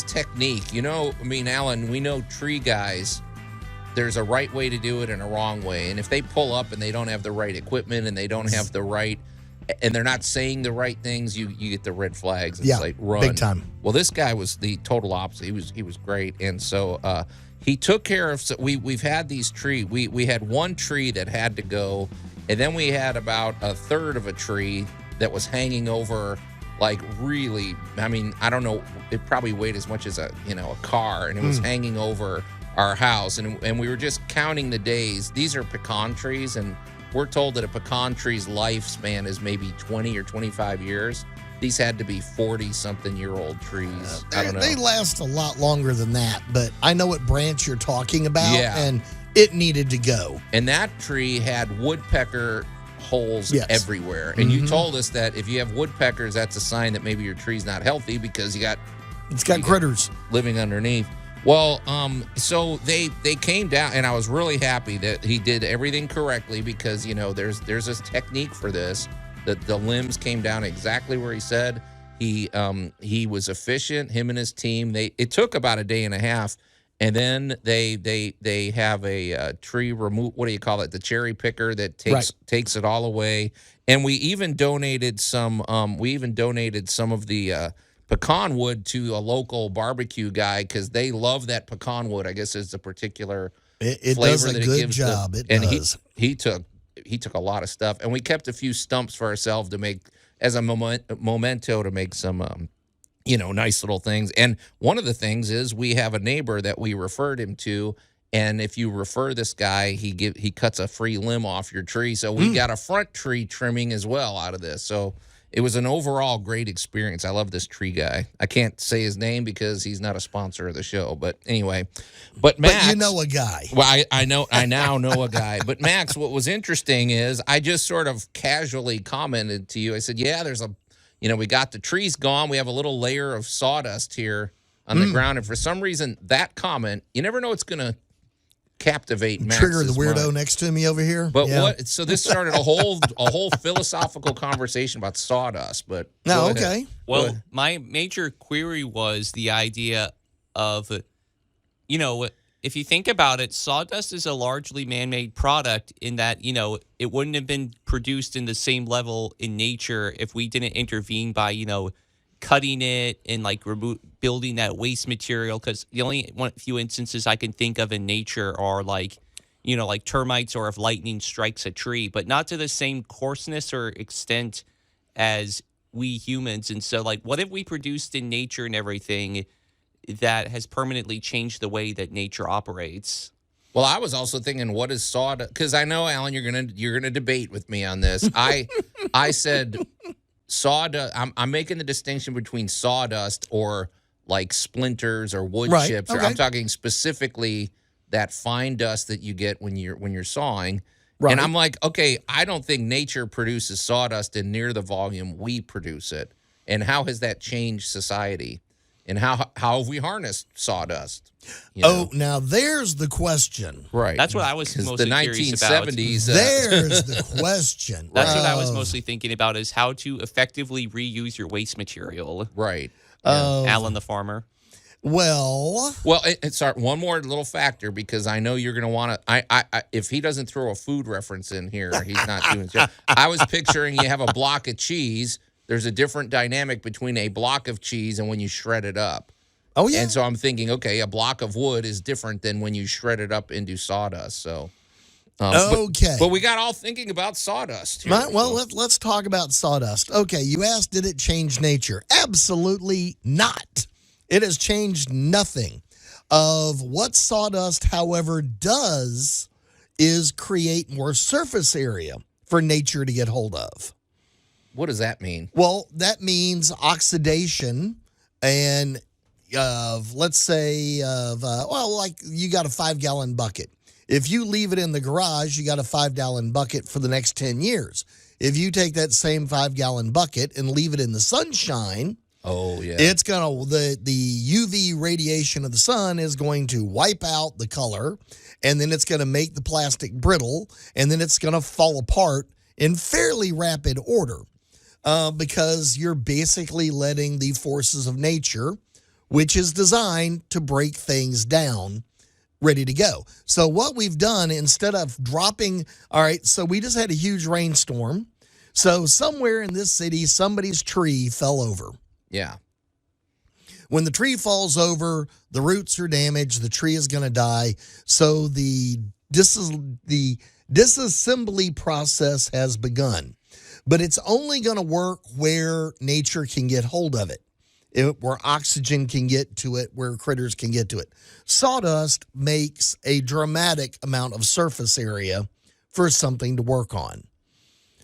technique. Allan, we know tree guys, there's a right way to do it and a wrong way, and if they pull up and they don't have the right equipment and they don't have the right, and they're not saying the right things, you get the red flags. It's like, run. Big time. Well, this guy was the total opposite. He was great, and so he took care of. We've had these trees. We had one tree that had to go, and then we had about a third of a tree that was hanging over, like really. I mean, I don't know. It probably weighed as much as a car, and it was hanging over our house, and we were just counting the days. These are pecan trees, and we're told that a pecan tree's lifespan is maybe 20 or 25 years. These had to be 40-something-year-old trees. I don't know. They last a lot longer than that, but I know what branch you're talking about, Yeah. and it needed to go. And that tree had woodpecker holes everywhere. And you told us that if you have woodpeckers, that's a sign that maybe your tree's not healthy because it's got critters living underneath. Well, so they came down, and I was really happy that he did everything correctly because there's this technique for this. The limbs came down exactly where he said. He was efficient. Him and his team. It took about a day and a half, and then they have a tree remove. What do you call it? The cherry picker that takes it all away. And we even donated some. Of the pecan wood to a local barbecue guy because they love that pecan wood. I guess it's a particular it flavor does a that it good gives job. And does. He took a lot of stuff, and we kept a few stumps for ourselves to make as a memento to make some nice little things. And one of the things is we have a neighbor that we referred him to, and if you refer this guy, he cuts a free limb off your tree. So we got a front tree trimming as well out of this. So it was an overall great experience. I love this tree guy. I can't say his name because he's not a sponsor of the show. But anyway, but Max, you know a guy. Well, I now know a guy. But Max, what was interesting is I just sort of casually commented to you. I said, "Yeah, there's we got the trees gone. We have a little layer of sawdust here on the ground." And for some reason, that comment, you never know it's going to captivate Max's Trigger the weirdo mind. next to me over here. But what? So this started a whole philosophical conversation about sawdust. But no, go ahead. okay. Well, my major query was the idea of, if you think about it, sawdust is a largely man-made product in that, it wouldn't have been produced in the same level in nature if we didn't intervene by, cutting it and building that waste material. Because the only few instances I can think of in nature are like termites or if lightning strikes a tree, but not to the same coarseness or extent as we humans. And so what have we produced in nature and everything that has permanently changed the way that nature operates? Well, I was also thinking, what is sawdust? Because I know, Allan, you're gonna debate with me on this. I said sawdust. I'm making the distinction between sawdust or like splinters or wood Right, chips. okay. I'm talking specifically that fine dust that you get when you're sawing. Right. And I'm like, okay, I don't think nature produces sawdust in near the volume we produce it. And how has that changed society? And how have we harnessed sawdust? You know? Oh, now there's the question. Right. That's what I was 'Cause mostly the curious about. 1970s. There's the question. That's what I was mostly thinking about, is how to effectively reuse your waste material. Right. Allan the farmer. Well, sorry, one more little factor, because I know you're going to want to. I if he doesn't throw a food reference in here, he's not doing his job. I was picturing you have a block of cheese. There's a different dynamic between a block of cheese and when you shred it up. Oh, yeah. And so I'm thinking, okay, a block of wood is different than when you shred it up into sawdust. So, okay. But we got all thinking about sawdust here. Well, let's talk about sawdust. Okay, you asked, did it change nature? Absolutely not. It has changed nothing. Of what sawdust, however, does is create more surface area for nature to get hold of. What does that mean? Well, that means oxidation and let's say like you got a 5-gallon bucket. If you leave it in the garage, you got a 5-gallon bucket for the next 10 years. If you take that same 5-gallon bucket and leave it in the sunshine, it's gonna the UV radiation of the sun is going to wipe out the color, and then it's gonna make the plastic brittle, and then it's gonna fall apart in fairly rapid order. Because you're basically letting the forces of nature, which is designed to break things down, ready to go. So what we've done, instead of dropping, all right, so we just had a huge rainstorm. So somewhere in this city, somebody's tree fell over. Yeah. When the tree falls over, the roots are damaged, the tree is going to die. So the disassembly process has begun. But it's only going to work where nature can get hold of it, where oxygen can get to it, where critters can get to it. Sawdust makes a dramatic amount of surface area for something to work on.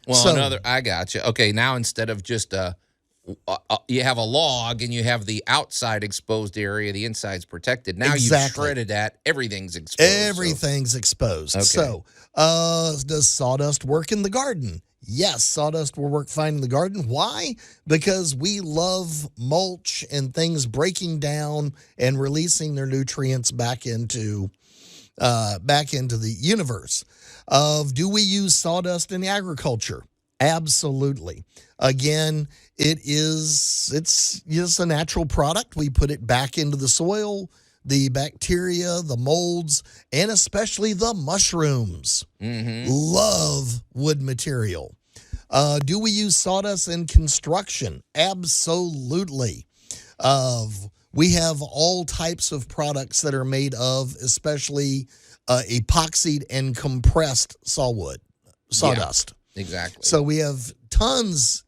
Well, I got you. Okay, now instead of just you have a log and you have the outside exposed area, the inside's protected. Now you've shredded that, everything's exposed. Everything's exposed. Okay. So, does sawdust work in the garden? Yes, sawdust will work fine in the garden. Why? Because we love mulch and things breaking down and releasing their nutrients back into the universe. Do we use sawdust in agriculture? Absolutely. Again, it's just a natural product. We put it back into the soil. The bacteria, the molds, and especially the mushrooms love wood material. Do we use sawdust in construction? Absolutely. We have all types of products that are made of, especially epoxied and compressed sawdust. Yeah, exactly. So we have tons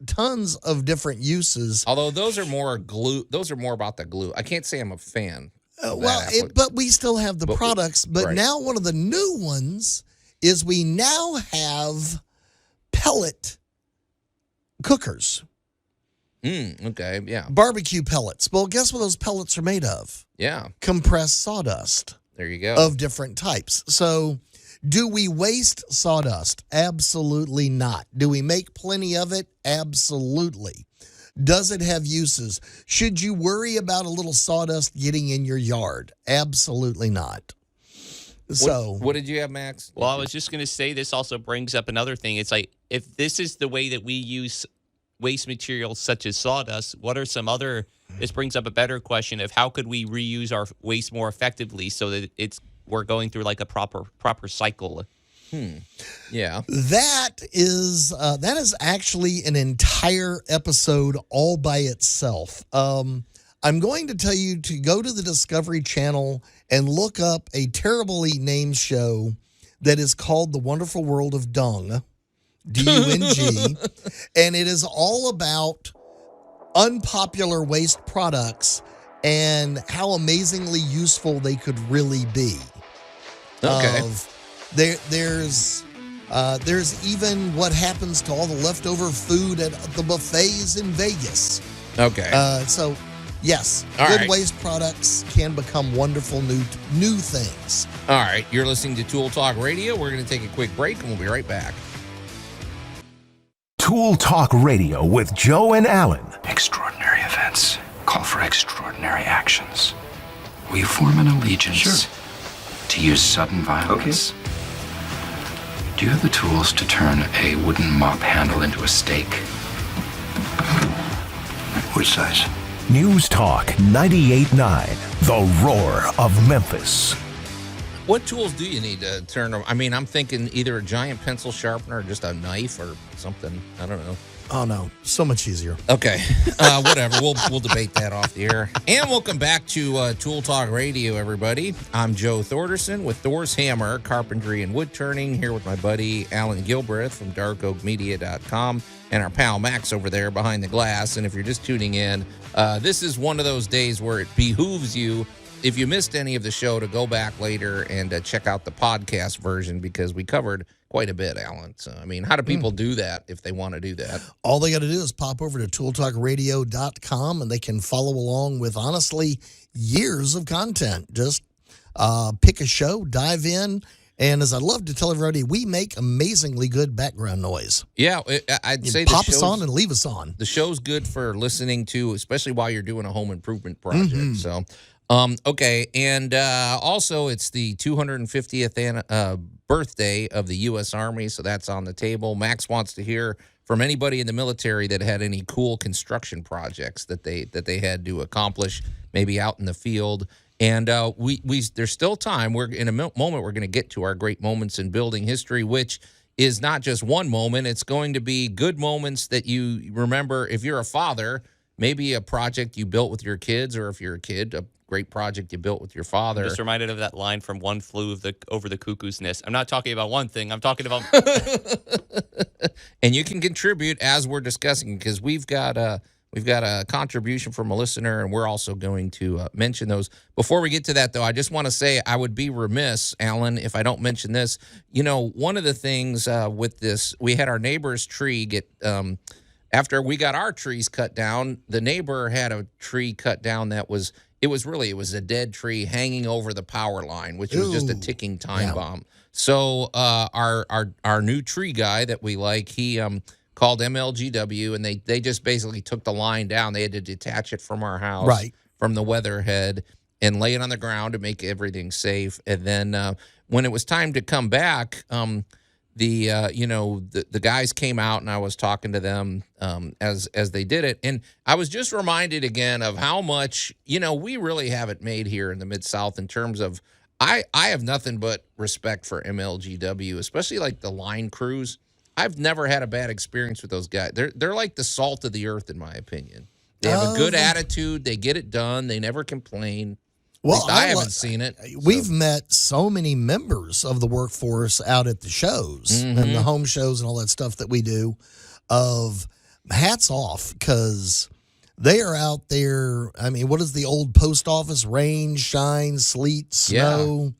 of different uses. Although those are more glue. Those are more about the glue. I can't say I'm a fan. But we still have the products. But now one of the new ones is we now have pellet cookers. Okay, yeah. Barbecue pellets. Well, guess what those pellets are made of? Yeah. Compressed sawdust. There you go. Of different types. So do we waste sawdust? Absolutely not. Do we make plenty of it? Absolutely. Does it have uses? Should you worry about a little sawdust getting in your yard? Absolutely not. So, what did you have, Max? Well, I was just going to say, this also brings up another thing. It's like, if this is the way that we use waste materials such as sawdust, what are some other, this brings up a better question of how could we reuse our waste more effectively so that we're going through like a proper cycle. Yeah. That is actually an entire episode all by itself. I'm going to tell you to go to the Discovery Channel and look up a terribly named show that is called The Wonderful World of Dung, D-U-N-G, and it is all about unpopular waste products and how amazingly useful they could really be. Okay. There's There's even what happens to all the leftover food at the buffets in Vegas. Okay. So, yes, All good right. waste products can become wonderful new things. All right. You're listening to Tool Talk Radio. We're going to take a quick break, and we'll be right back. Tool Talk Radio with Joe and Allan. Extraordinary events call for extraordinary actions. We form an allegiance to use sudden violence. Do you have the tools to turn a wooden mop handle into a stake? Which size? News Talk 98.9, The Roar of Memphis. What tools do you need to turn them? I mean, I'm thinking either a giant pencil sharpener or just a knife or something. I don't know. Oh, no. So much easier. Okay. Whatever. We'll debate that off the air. And welcome back to Tool Talk Radio, everybody. I'm Joe Thorderson with Thor's Hammer, Carpentry and Wood Turning, here with my buddy Allan Gilbreth from darkoakmedia.com and our pal Max over there behind the glass. And if you're just tuning in, this is one of those days where it behooves you, if you missed any of the show, to go back later and check out the podcast version, because we covered quite a bit, Allan. So, I mean, how do people do that if they want to do that? All they got to do is pop over to tooltalkradio.com and they can follow along with, honestly, years of content. Just pick a show, dive in, and as I love to tell everybody, we make amazingly good background noise. Yeah, I'd say pop us on and leave us on. The show's good for listening to, especially while you're doing a home improvement project. So, okay, and also it's the 250th birthday of the U.S. Army, so that's on the table. Max wants to hear from anybody in the military that had any cool construction projects that they had to accomplish, maybe out in the field. And we there's still time. We're in a moment. We're going to get to our great moments in building history, which is not just one moment. It's going to be good moments that you remember. If you're a father, maybe a project you built with your kids, or if you're a kid, a great project you built with your father. I'm just reminded of that line from One Flew Over the Cuckoo's Nest. I'm not talking about one thing. I'm talking about... And you can contribute as we're discussing, because we've got a contribution from a listener, and we're also going to mention those. Before we get to that, though, I just want to say I would be remiss, Allan, if I don't mention this. You know, one of the things with this, we had our neighbor's tree get... after we got our trees cut down, the neighbor had a tree cut down that was... It was a dead tree hanging over the power line, which was just a ticking time bomb. So our new tree guy that we like, he called MLGW, and they just basically took the line down. They had to detach it from our house, from the weatherhead, and lay it on the ground to make everything safe. And then when it was time to come back, the guys came out, and I was talking to them as they did it, and I was just reminded again of how much we really have it made here in the Mid-South in terms of I have nothing but respect for MLGW, especially like the line crews. I've never had a bad experience with those guys. They're like the salt of the earth, in my opinion. They have a good attitude. They get it done. They never complain. Well, I haven't seen it. We've met so many members of the workforce out at the shows and the home shows and all that stuff that we do. Of hats off, because they are out there. I mean, what is the old post office? Rain, shine, sleet, snow.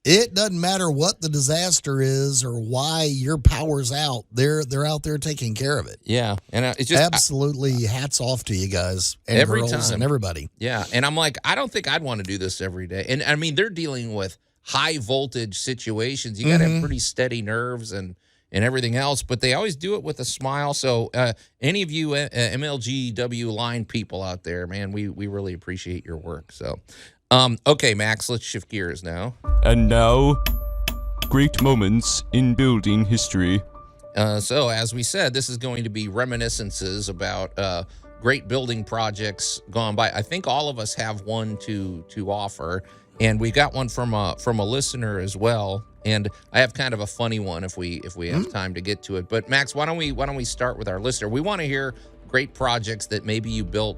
It doesn't matter what the disaster is or why your power's out. They're out there taking care of it. Yeah, and it's just absolutely hats off to you guys and every girls time. And everybody. Yeah, and I'm like, I don't think I'd want to do this every day. And I mean, they're dealing with high voltage situations. You got to have pretty steady nerves and everything else, but they always do it with a smile. So any of you MLGW line people out there, man, we really appreciate your work. So. Okay, Max, let's shift gears now. And now, great moments in building history. So, as we said, this is going to be reminiscences about great building projects gone by. I think all of us have one to offer, and we got one from a listener as well. And I have kind of a funny one if we have time to get to it. But Max, why don't we start with our listener? We want to hear great projects that maybe you built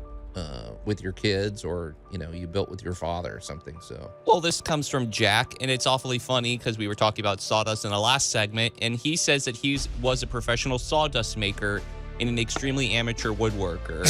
with your kids, or you built with your father or something. So, well, this comes from Jack, and it's awfully funny because we were talking about sawdust in the last segment, and he says that he was a professional sawdust maker and an extremely amateur woodworker.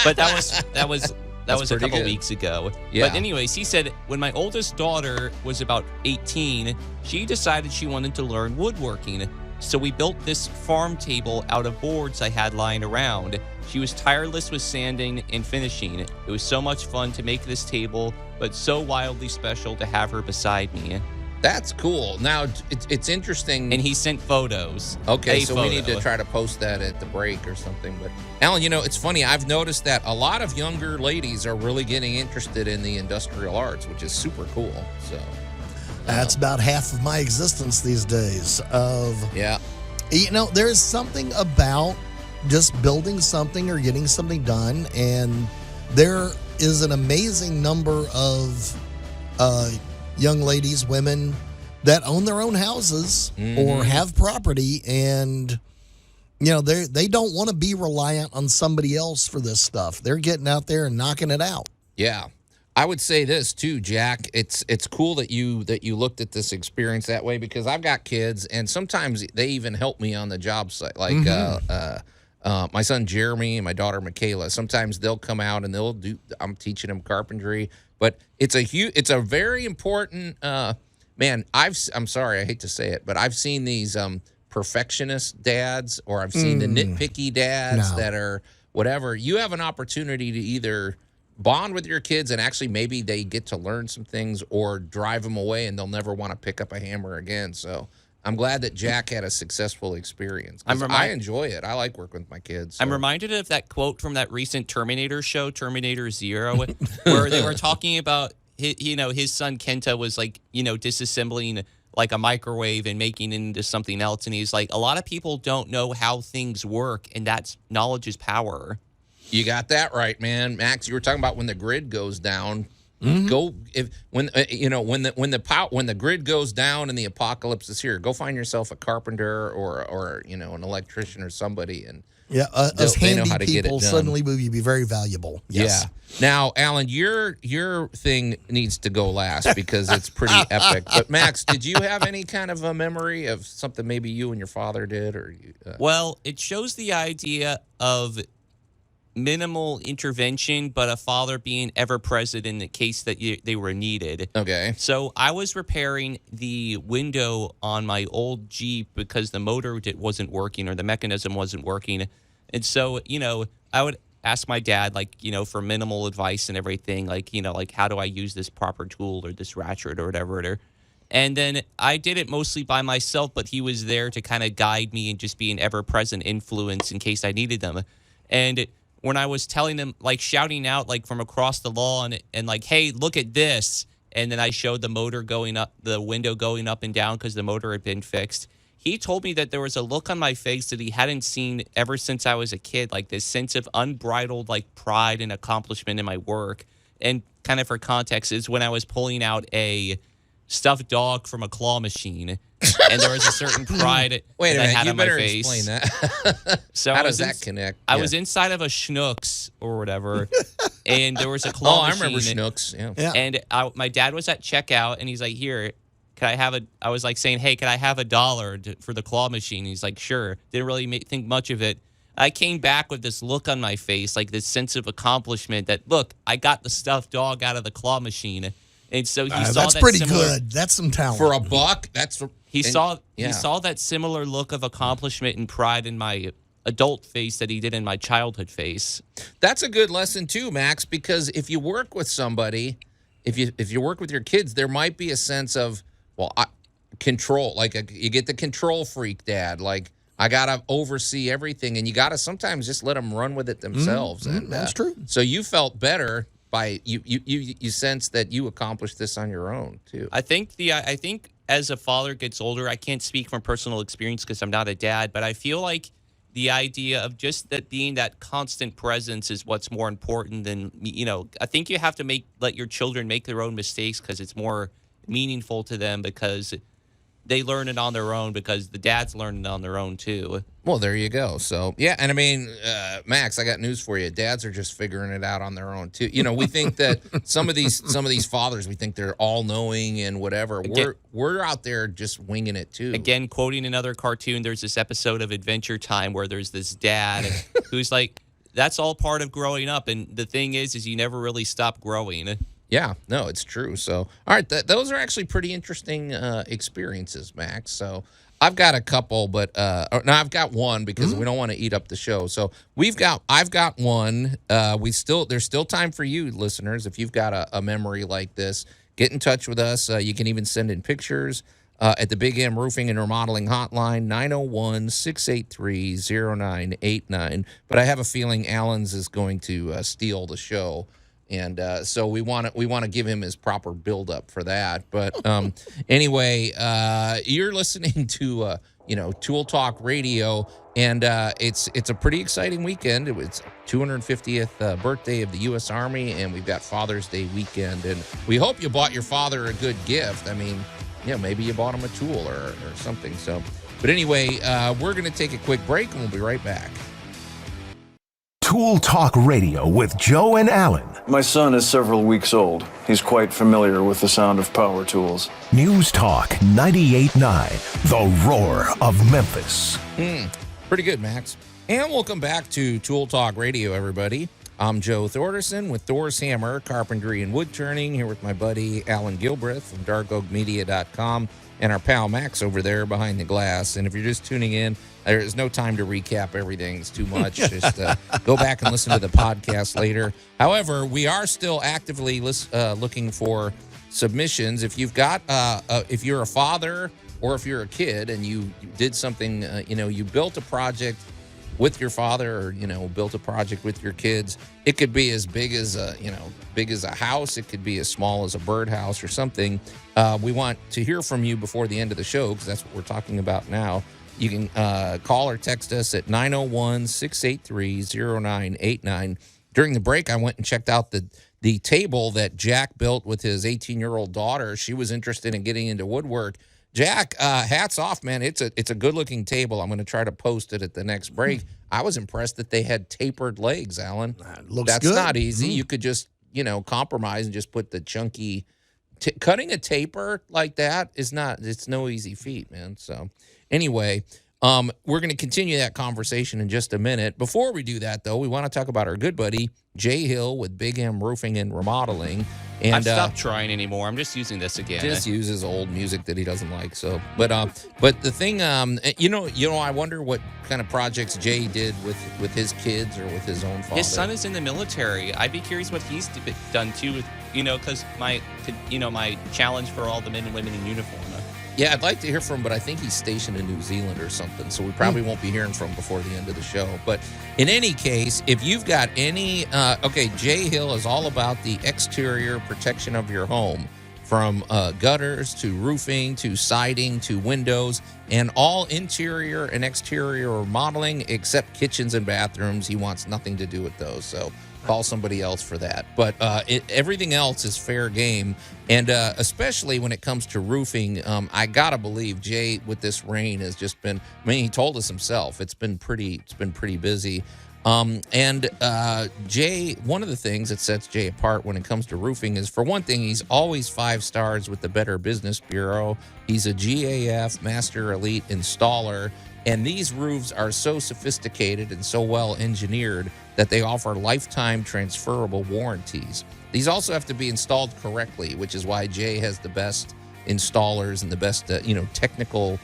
But that was That was a pretty couple good. weeks ago. Yeah. But anyways, he said when my oldest daughter was about 18, she decided she wanted to learn woodworking. So we built this farm table out of boards I had lying around. She was tireless with sanding and finishing. It was so much fun to make this table, but so wildly special to have her beside me. That's cool. Now, it's interesting. And he sent photos. Okay, A so photo. we need to try to post that at the break or something. But, Alan, it's funny. I've noticed that a lot of younger ladies are really getting interested in the industrial arts, which is super cool. So that's about half of my existence these days. Yeah. There's something about just building something or getting something done, and there is an amazing number of young ladies, women that own their own houses or have property, and they don't want to be reliant on somebody else for this stuff. They're getting out there and knocking it out. Yeah. I would say this too, Jack. It's cool that you looked at this experience that way, because I've got kids, and sometimes they even help me on the job site. Like my son Jeremy and my daughter Michaela. Sometimes they'll come out and I'm teaching them carpentry, but it's a very important man. I'm sorry, I hate to say it, but I've seen these perfectionist dads, or I've seen the nitpicky dads that are whatever. You have an opportunity to either bond with your kids and actually maybe they get to learn some things, or drive them away and they'll never want to pick up a hammer again. So I'm glad that Jack had a successful experience. I enjoy it. I like working with my kids. So. I'm reminded of that quote from that recent Terminator show, Terminator Zero, where they were talking about his son Kenta was disassembling like a microwave and making it into something else, and he's like, a lot of people don't know how things work, and that's knowledge is power. You got that right, man. Max, you were talking about when the grid goes down. When the grid goes down and the apocalypse is here, go find yourself a carpenter or an electrician or somebody, and us handy people suddenly will be very valuable. Yes. Yeah. Now, Alan, your thing needs to go last because it's pretty epic. But Max, did you have any kind of a memory of something maybe you and your father did, or? Well, it shows the idea of minimal intervention, but a father being ever present in the case that they were needed. Okay. So I was repairing the window on my old Jeep because the motor wasn't working, or the mechanism wasn't working. And so, I would ask my dad, for minimal advice and everything, how do I use this proper tool or this ratchet or whatever. And then I did it mostly by myself, but he was there to kind of guide me and just be an ever-present influence in case I needed them. And when I was telling them, shouting out, from across the lawn and hey, look at this. And then I showed the motor going up, the window going up and down because the motor had been fixed. He told me that there was a look on my face that he hadn't seen ever since I was a kid, this sense of unbridled, pride and accomplishment in my work. And kind of for context is when I was pulling out a stuffed dog from a claw machine, and there was a certain pride Wait a that I minute, had you on my better face. explain that. So how does that connect? I was inside of a Schnucks or whatever, and there was a claw machine. I remember Schnucks. Yeah. And my dad was at checkout, and he's like, "Here, can I have a?" I was saying, "Hey, can I have $1 for the claw machine?" He's like, "Sure." Didn't really think much of it. I came back with this look on my face, this sense of accomplishment that, look, I got the stuffed dog out of the claw machine. And so he saw that's that pretty similar, good. That's some talent. For $1, that's he saw that similar look of accomplishment and pride in my adult face that he did in my childhood face. That's a good lesson too, Max, because if you work with somebody, if you work with your kids, there might be a sense of control. You get the control freak dad, I gotta oversee everything, and you gotta sometimes just let them run with it themselves. And that's true. So you felt better. You sense that you accomplished this on your own too. I think as a father gets older, I can't speak from personal experience because I'm not a dad, but I feel like the idea of just that being that constant presence is what's more important than I think you have to let your children make their own mistakes because it's more meaningful to them because they learn it on their own because the dads learn it on their own too. Well, there you go. So, yeah, and I mean, Max, I got news for you. Dads are just figuring it out on their own too. We think that some of these fathers, we think they're all-knowing and whatever. We're out there just winging it too. Again, quoting another cartoon, there's this episode of Adventure Time where there's this dad who's that's all part of growing up. And the thing is you never really stop growing. Yeah, no, it's true. So, all right, those are actually pretty interesting experiences, Max. So, I've got a couple, but no, I've got one because we don't want to eat up the show. So, I've got one. There's still time for you, listeners. If you've got a memory like this, get in touch with us. You can even send in pictures at the Big M Roofing and Remodeling Hotline, 901-683-0989. But I have a feeling Allan's is going to steal the show. And so we want to give him his proper build up for that. But anyway, you're listening to Tool Talk Radio, and it's a pretty exciting weekend. It was 250th birthday of the U.S. Army, and we've got Father's Day weekend. And we hope you bought your father a good gift. I mean, maybe you bought him a tool or something. So, but anyway, we're going to take a quick break, and we'll be right back. Tool Talk Radio with Joe and Allan. My son is several weeks old. He's quite familiar with the sound of power tools. News Talk 98.9, the roar of Memphis. Pretty good, Max. And welcome back to Tool Talk Radio, everybody. I'm Joe Thorderson with Thor's Hammer, Carpentry and Wood Turning, here with my buddy Allan Gilbreth from darkoakmedia.com and our pal Max over there behind the glass. And if you're just tuning in, there's no time to recap everything. It's too much. Just go back and listen to the podcast later. However, we are still actively looking for submissions. If you've got, if you're a father or if you're a kid and you did something, you built a project with your father or, built a project with your kids, it could be as big as a house. It could be as small as a birdhouse or something. We want to hear from you before the end of the show because that's what we're talking about now. You can call or text us at 901-683-0989. During the break, I went and checked out the table that Jack built with his 18-year-old daughter. She was interested in getting into woodwork. Jack, hats off, man. It's a good-looking table. I'm going to try to post it at the next break. I was impressed that they had tapered legs, Allan. Looks That's good. not easy. You could just, compromise and just put the chunky... cutting a taper like that it's no easy feat, man. So anyway, we're going to continue that conversation in just a minute. Before we do that, though, we want to talk about our good buddy, Jay Hill with Big M Roofing and Remodeling. And I've stopped trying anymore. I'm just using this again. Just uses old music that he doesn't like. So, but the thing, I wonder what kind of projects Jay did with his kids or with his own father. His son is in the military. I'd be curious what he's done too with, because my challenge for all the men and women in uniform. Yeah, I'd like to hear from him, but I think he's stationed in New Zealand or something, so we probably won't be hearing from him before the end of the show. But in any case, if you've got any, Jay Hill is all about the exterior protection of your home, from gutters to roofing to siding to windows, and all interior and exterior remodeling except kitchens and bathrooms. He wants nothing to do with those, so call somebody else for that. But everything else is fair game. And especially when it comes to roofing, I got to believe Jay, with this rain, has just been, he told us himself, it's been pretty busy. Jay, one of the things that sets Jay apart when it comes to roofing is, for one thing, he's always 5 stars with the Better Business Bureau. He's a GAF Master Elite Installer. And these roofs are so sophisticated and so well engineered that they offer lifetime transferable warranties. These also have to be installed correctly, which is why Jay has the best installers and the best, technical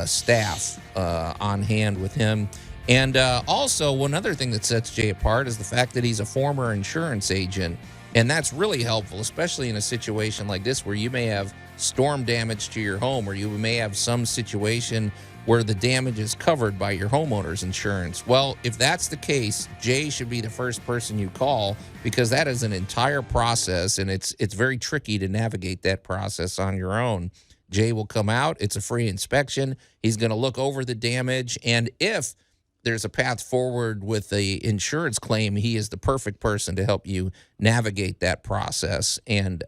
staff on hand with him. And also, one other thing that sets Jay apart is the fact that he's a former insurance agent. And that's really helpful, especially in a situation like this where you may have storm damage to your home, or you may have some situation where the damage is covered by your homeowner's insurance. Well, if that's the case, Jay should be the first person you call, because that is an entire process, and it's very tricky to navigate that process on your own. Jay will come out. It's a free inspection. He's going to look over the damage, and if there's a path forward with the insurance claim, he is the perfect person to help you navigate that process. And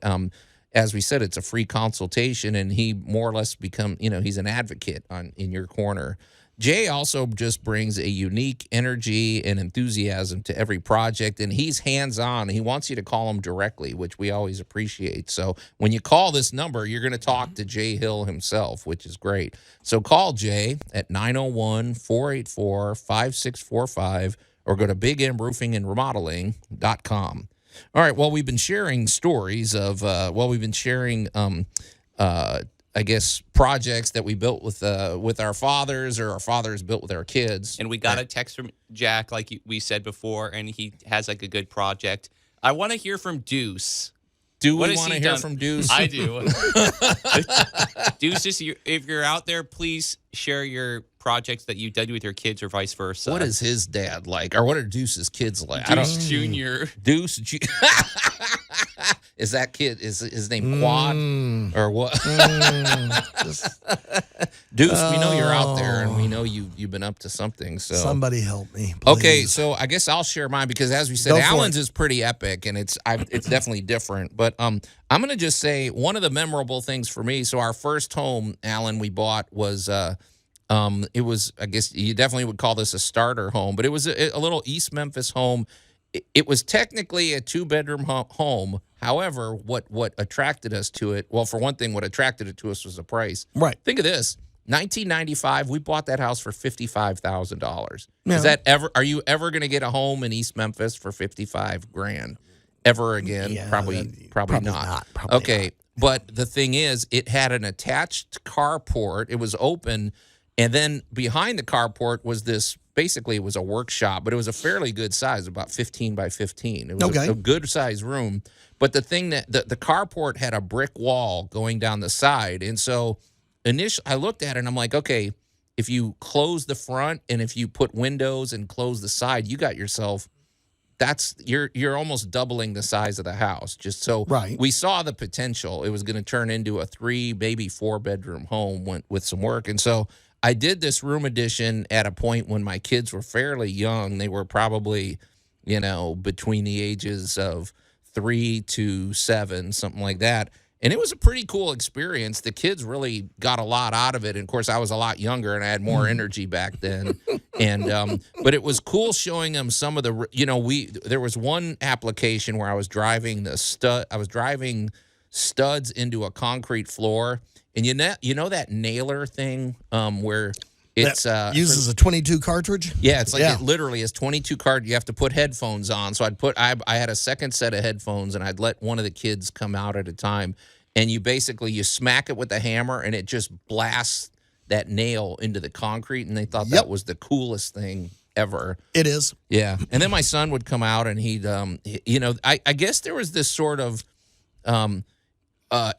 as we said, it's a free consultation, and he more or less he's an advocate in your corner. Jay also just brings a unique energy and enthusiasm to every project, and he's hands-on. He wants you to call him directly, which we always appreciate. So when you call this number, you're going to talk to Jay Hill himself, which is great. So call Jay at 901-484-5645, or go to bigmroofingandremodeling.com. All right, well, we've been sharing stories of, I guess, projects that we built with our fathers, or our fathers built with our kids. And we got a text from Jack, like we said before, and he has like a good project. I want to hear from Deuce. Do we want to hear from Deuce? I do. Deuce, if you're out there, please share your projects that you did with your kids or vice versa. What is his dad like? Or what are Deuce's kids like? Deuce Jr. Deuce Jr. Is that kid, is his name Quad? Or what? Deuce, we know you're out there, and we know you've been up to something. So somebody help me, please. Okay, so I guess I'll share mine, because as we said, Allan's is pretty epic, and it's definitely different. But I'm going to just say one of the memorable things for me. So our first home, Allan, we bought was it was, I guess you definitely would call this a starter home, but it was a little East Memphis home. It was technically a 2-bedroom home. However, what attracted us to it, well, for one thing, what attracted it to us was the price. Right. Think of this. 1995, we bought that house for $55,000. Yeah. Is that ever? Are you ever going to get a home in East Memphis for $55,000 ever again? Yeah, probably not. Probably okay, not. But the thing is, it had an attached carport. It was open, and then behind the carport was this. Basically, it was a workshop, but it was a fairly good size, about 15 by 15. It was a good size room. But the thing that the carport had a brick wall going down the side, and so initially I looked at it and I'm like, okay, if you close the front and if you put windows and close the side, you got yourself. You're almost doubling the size of the house. Just so we saw the potential. It was going to turn into a 3, maybe 4-bedroom home with some work, and so. I did this room addition at a point when my kids were fairly young. They were probably, between the ages of 3 to 7, something like that. And it was a pretty cool experience. The kids really got a lot out of it. And, of course, I was a lot younger and I had more energy back then. And but it was cool showing them some of the, there was one application where I was driving studs into a concrete floor. And you know that nailer thing where it's uses a 22 cartridge? Yeah, it's like it literally is 22 card. You have to put headphones on. So I had a second set of headphones, and I'd let one of the kids come out at a time. And you smack it with a hammer, and it just blasts that nail into the concrete. And they thought that was the coolest thing ever. It is. Yeah. And then my son would come out, and he'd I guess there was this sort of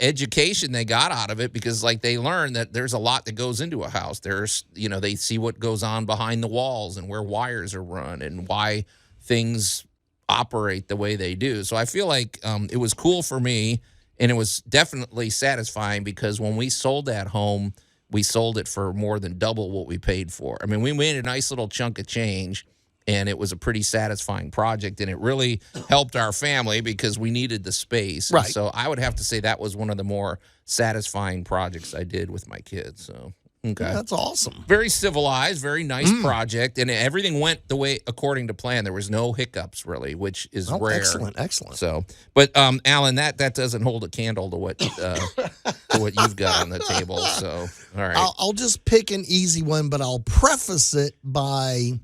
education they got out of it, because they learned that there's a lot that goes into a house. There's, they see what goes on behind the walls and where wires are run and why things operate the way they do. So I feel like it was cool for me, and it was definitely satisfying, because when we sold that home, we sold it for more than double what we paid for. I mean, we made a nice little chunk of change, and it was a pretty satisfying project, and it really helped our family because we needed the space. Right. And so I would have to say that was one of the more satisfying projects I did with my kids. So, okay. Yeah, that's awesome. Very civilized, very nice project, and everything went the way according to plan. There was no hiccups, really, which is rare. Excellent. So, but Allan, that doesn't hold a candle to what you've got on the table. So, all right. I'll just pick an easy one, but I'll preface it by...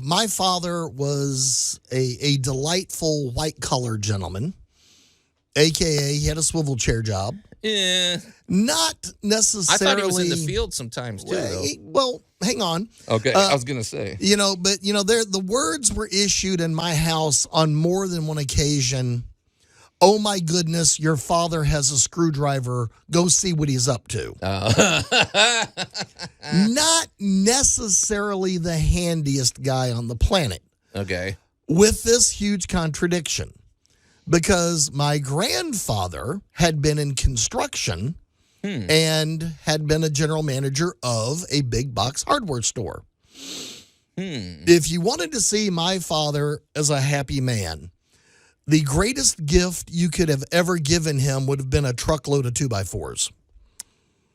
my father was a delightful white-collar gentleman, a.k.a. he had a swivel chair job. Yeah. Not necessarily. I thought he was in the field sometimes, too, though. Well, hang on. Okay, I was going to say. The words were issued in my house on more than one occasion. Oh, my goodness, your father has a screwdriver. Go see what he's up to. Not necessarily the handiest guy on the planet. Okay. With this huge contradiction. Because my grandfather had been in construction and had been a general manager of a big box hardware store. If you wanted to see my father as a happy man, the greatest gift you could have ever given him would have been a truckload of 2x4s.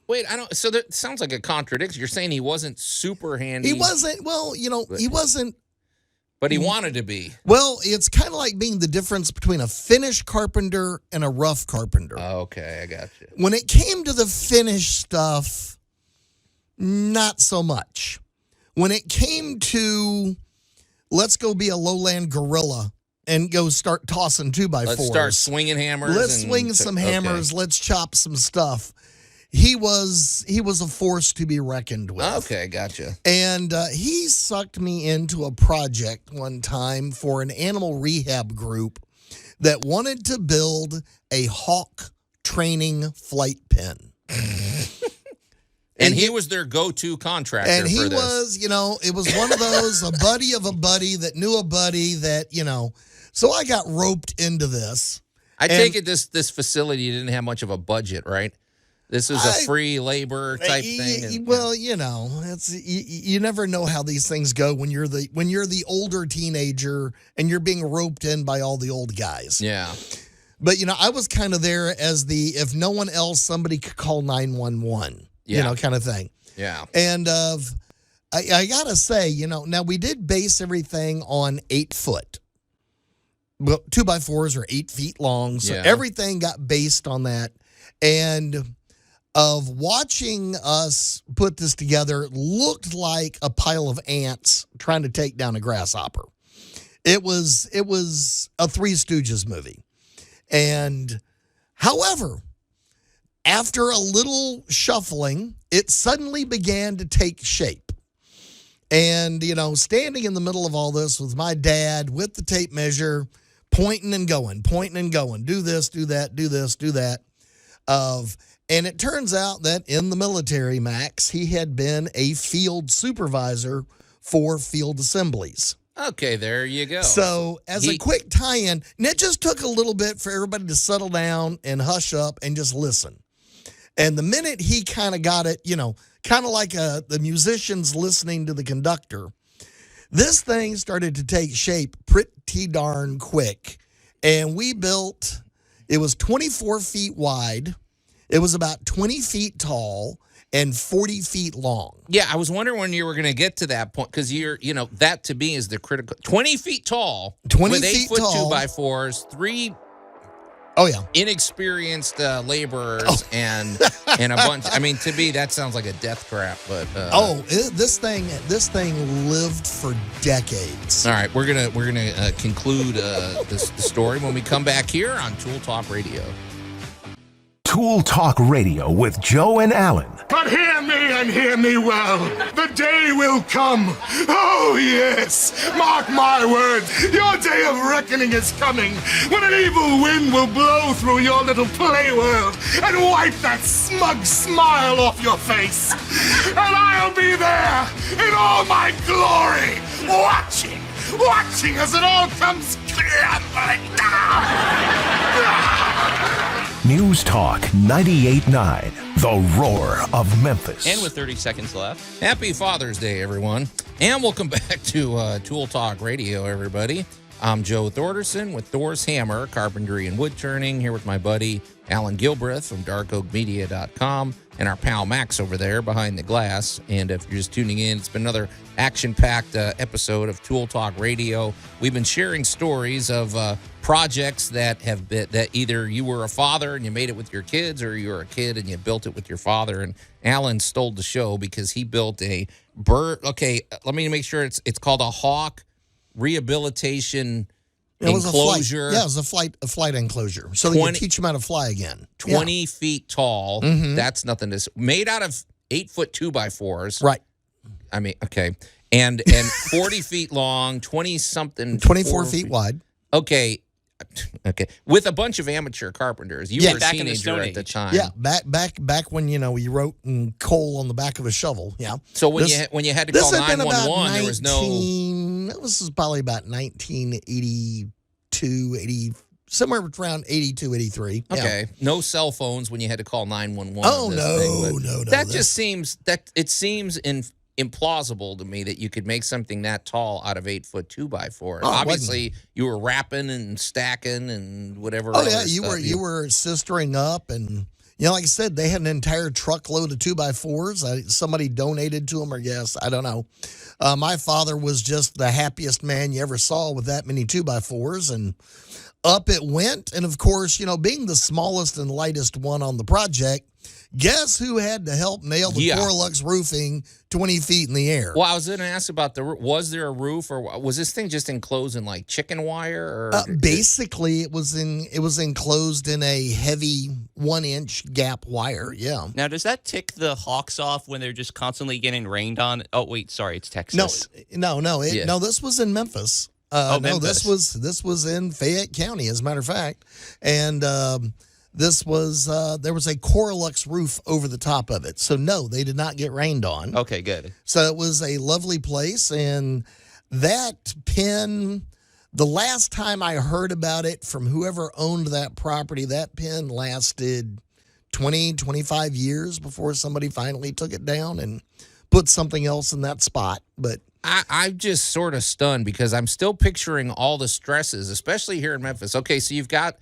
Wait, so that sounds like a contradiction. You're saying he wasn't super handy? He wasn't, he wasn't. But he wanted to be. Well, it's kind of like being the difference between a finish carpenter and a rough carpenter. Okay, I got you. When it came to the finish stuff, not so much. When it came to let's go be a lowland gorilla and go start tossing 2x4s. Let's start swinging hammers. Let's swing some hammers. Okay. Let's chop some stuff. He was a force to be reckoned with. Okay, gotcha. And he sucked me into a project one time for an animal rehab group that wanted to build a hawk training flight pen. And he was their go-to contractor and he for this. was, it was one of those, a buddy of a buddy that knew a buddy that, So I got roped into this. I take it this facility didn't have much of a budget, right? This is a free labor type thing. Well, it's you never know how these things go when you're the older teenager and you're being roped in by all the old guys. Yeah. But I was kind of there as if no one else, somebody could call 911. Kind of thing. Yeah. And I gotta say, now we did base everything on 8 foot. Well, 2x4s are 8 feet long, so everything got based on that. And of watching us put this together looked like a pile of ants trying to take down a grasshopper. It was a Three Stooges movie. And however, after a little shuffling, it suddenly began to take shape. And, standing in the middle of all this with my dad with the tape measure, pointing and going, do this, do that, do this, do that. And it turns out that in the military, Max, he had been a field supervisor for field assemblies. Okay, there you go. So as a quick tie-in, and it just took a little bit for everybody to settle down and hush up and just listen. And the minute he kind of got it, kind of like the musicians listening to the conductor, this thing started to take shape pretty darn quick. And we built, it was 24 feet wide. It was about 20 feet tall and 40 feet long. Yeah, I was wondering when you were going to get to that point because that to me is the critical. 20 feet tall, 20 with feet 8 foot tall. 2x4s, 3 inexperienced laborers and a bunch. I mean, to me, that sounds like a death trap. But this thing lived for decades. All right, we're gonna conclude the story when we come back here on Tool Talk Radio. Tool Talk Radio with Joe and Allan. But hear me and hear me well. The day will come. Oh, yes. Mark my words. Your day of reckoning is coming when an evil wind will blow through your little play world and wipe that smug smile off your face. And I'll be there in all my glory, watching as it all comes crumbling down. News Talk 98.9, the roar of Memphis. And with 30 seconds left. Happy Father's Day, everyone. And welcome back to Tool Talk Radio, everybody. I'm Joe Thorderson with Thor's Hammer, Carpentry and Wood Turning, here with my buddy Allan Gilbreth from darkoakmedia.com and our pal Max over there behind the glass. And if you're just tuning in, it's been another action-packed episode of Tool Talk Radio. We've been sharing stories of projects that have been, that either you were a father and you made it with your kids, or you were a kid and you built it with your father. And Allan stole the show because he built a bird. Okay, let me make sure it's called a hawk rehabilitation enclosure. It was a flight enclosure. So they could teach them how to fly again. 20 feet tall. Mm-hmm. That's nothing to made out of 8 foot 2x4s. Right. I mean, okay. And 40 feet long, 20 something 24 feet wide. Okay. With a bunch of amateur carpenters. You were a teenager at the time. Yeah, back when you wrote in coal on the back of a shovel. Yeah. So when you had to call 911, there was no. This was probably about 1982, 80, somewhere around 82, 83. Okay. Yeah. No cell phones when you had to call 911. Oh no. That just seems implausible to me that you could make something that tall out of 8 foot 2x4. Obviously, you were wrapping and stacking and whatever. Oh yeah, you were sistering up, and like I said, they had an entire truckload of 2x4s. Somebody donated to them, or yes, I don't know. My father was just the happiest man you ever saw with that many 2x4s, and up it went. And of course, being the smallest and lightest one on the project, Guess who had to help nail the Corelux roofing 20 feet in the air? Well, I was going to ask about the roof. Was there a roof, or was this thing just enclosed in like chicken wire? Or basically, it was enclosed in a heavy 1-inch gap wire. Yeah. Now, does that tick the Hawks off when they're just constantly getting rained on? Oh, wait, sorry, it's Texas. No. No, this was in Memphis. Memphis. This was in Fayette County, as a matter of fact, and this was there was a Corelux roof over the top of it. So no, they did not get rained on. Okay, good. So it was a lovely place, and that pen. The last time I heard about it from whoever owned that property, that pen lasted 20, 25 years before somebody finally took it down and put something else in that spot. But I'm just sort of stunned because I'm still picturing all the stresses, especially here in Memphis. Okay, so you've got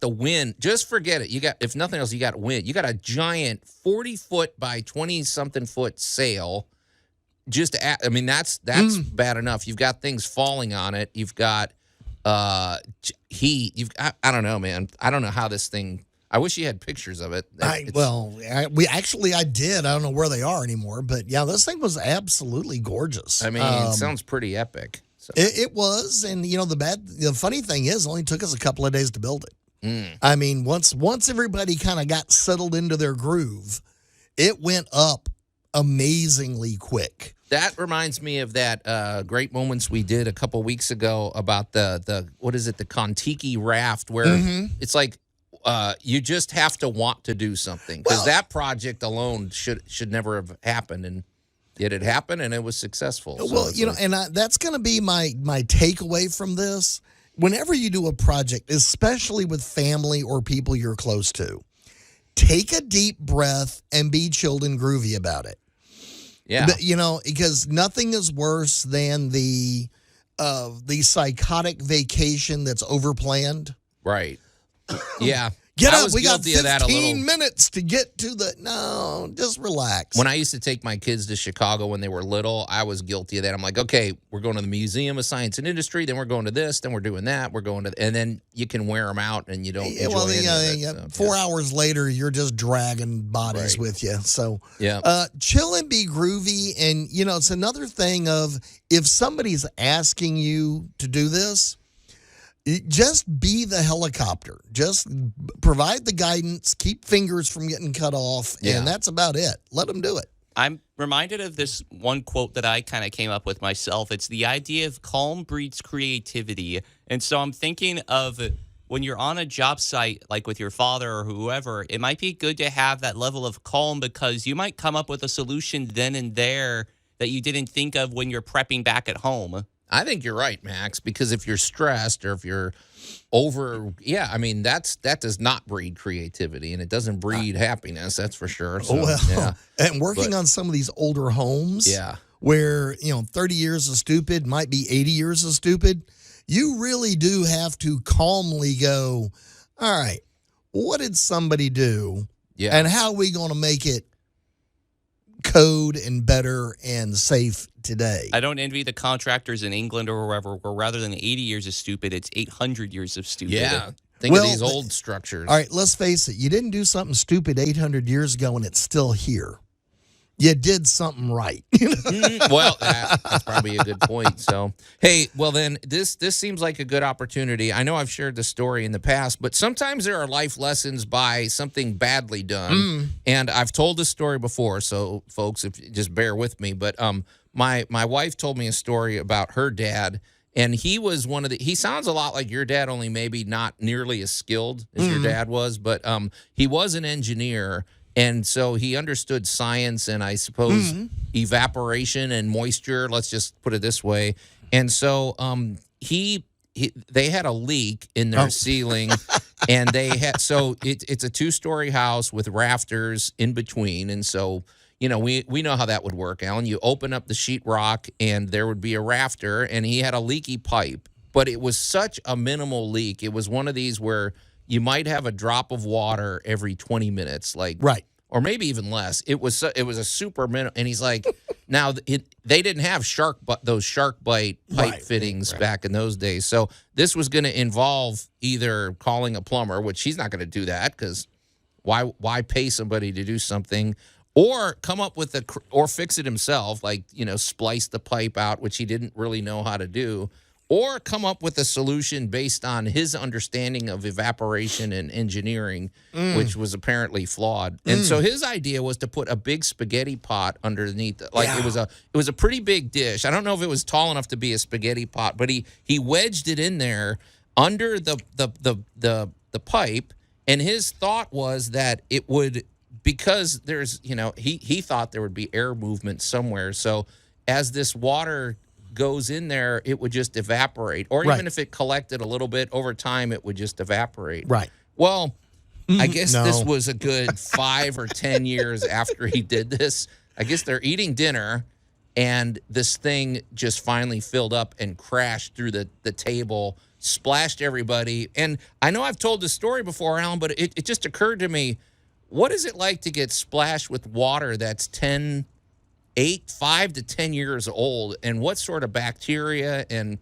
the wind. Just forget it. You got, if nothing else, you got wind. You got a giant 40-foot by 20-something foot sail. That's bad enough. You've got things falling on it. You've got heat. I don't know, man. I don't know how this thing. I wish you had pictures of it. I did. I don't know where they are anymore, but yeah, this thing was absolutely gorgeous. I mean, it sounds pretty epic. So. It was, and the funny thing is, it only took us a couple of days to build it. I mean, once everybody kind of got settled into their groove, it went up amazingly quick. That reminds me of that Great Moments we did a couple weeks ago about the what is it, the Kontiki raft, where it's like. You just have to want to do something, because that project alone should never have happened, and yet it happened, and it was successful. That's going to be my takeaway from this. Whenever you do a project, especially with family or people you're close to, take a deep breath and be chilled and groovy about it. Yeah, because nothing is worse than the psychotic vacation that's overplanned. Right. Yeah. Get up. We got 15 minutes to get to no, just relax. When I used to take my kids to Chicago when they were little, I was guilty of that. I'm like, okay, we're going to the Museum of Science and Industry, then we're going to this, then we're doing that, and then you can wear them out and you don't enjoy it. 4 hours later, you're just dragging bodies with you. So, chill and be groovy. And, it's another thing of if somebody's asking you to do this, just be the helicopter. Just provide the guidance, keep fingers from getting cut off, and that's about it. Let them do it. I'm reminded of this one quote that I kind of came up with myself. It's the idea of calm breeds creativity. And so I'm thinking of when you're on a job site, like with your father or whoever, it might be good to have that level of calm, because you might come up with a solution then and there that you didn't think of when you're prepping back at home. I think you're right, Max, because if you're stressed or if you're that does not breed creativity, and it doesn't breed happiness, that's for sure. So, and working on some of these older homes where, 30 years of stupid might be 80 years of stupid, you really do have to calmly go, all right, what did somebody do? Yeah. And how are we going to make it code and better and safe today? I don't envy the contractors in England or wherever, where rather than 80 years of stupid, it's 800 years of stupid. Yeah. Think of these old structures. All right, let's face it. You didn't do something stupid 800 years ago and it's still here. You did something right. Well, that's probably a good point. So, hey, well then, this seems like a good opportunity. I know I've shared the story in the past, but sometimes there are life lessons by something badly done. And I've told this story before, so folks, if you just bear with me. But my wife told me a story about her dad, and he was he sounds a lot like your dad, only maybe not nearly as skilled as your dad was, but he was an engineer. And so he understood science and I suppose evaporation and moisture. Let's just put it this way. And so they had a leak in their ceiling, and they had it's a 2-story house with rafters in between. And so we know how that would work, Alan. You open up the sheetrock and there would be a rafter, and he had a leaky pipe, but it was such a minimal leak. It was one of these where you might have a drop of water every 20 minutes, or maybe even less. It was a super minute, and he's like, now they didn't have those shark bite pipe fittings back in those days, so this was going to involve either calling a plumber, which he's not going to do that because Why pay somebody to do something, or come up with or fix it himself, like splice the pipe out, which he didn't really know how to do, or come up with a solution based on his understanding of evaporation and engineering, which was apparently flawed. And so his idea was to put a big spaghetti pot underneath it. It was a pretty big dish. I don't know if it was tall enough to be a spaghetti pot, but he wedged it in there under the pipe, and his thought was that it would, because there's he thought there would be air movement somewhere. So as this water goes in there, it would just evaporate, or even if it collected a little bit over time, it would just evaporate. Right. Well, I guess this was a good 5 or 10 years after he did this. I guess they're eating dinner, and this thing just finally filled up and crashed through the table, splashed everybody. And I know I've told this story before, Alan, but it just occurred to me, what is it like to get splashed with water that's 5 to 10 years old, and what sort of bacteria and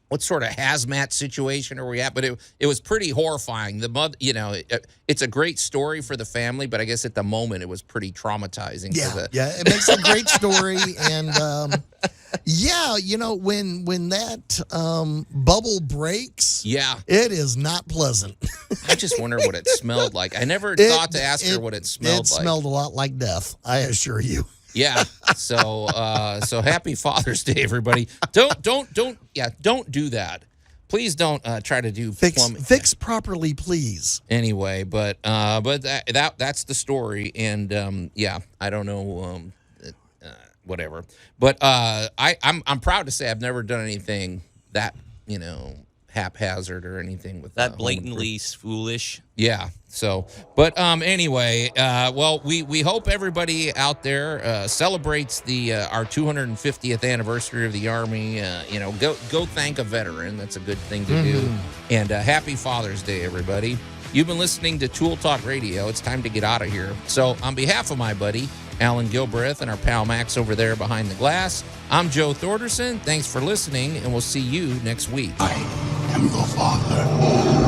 what sort of hazmat situation are we at? But it was pretty horrifying. The mother, it's a great story for the family, but I guess at the moment it was pretty traumatizing. It makes a great story. And when that bubble breaks, it is not pleasant. I just wonder what it smelled like. I never thought to ask her what it smelled like. It smelled a lot like death, I assure you. Yeah. So happy Father's Day, everybody. Don't do that. Please don't try to do fix properly, please. Anyway, but that's the story, and I don't know, whatever. But I'm proud to say I've never done anything that haphazard or anything with that blatantly foolish. Yeah. So, but anyway, we hope everybody out there celebrates our 250th anniversary of the Army. Go thank a veteran. That's a good thing to do. And happy Father's Day, everybody. You've been listening to Tool Talk Radio. It's time to get out of here. So, on behalf of my buddy Alan Gilbreth and our pal Max over there behind the glass, I'm Joe Thorderson. Thanks for listening, and we'll see you next week. I am your father.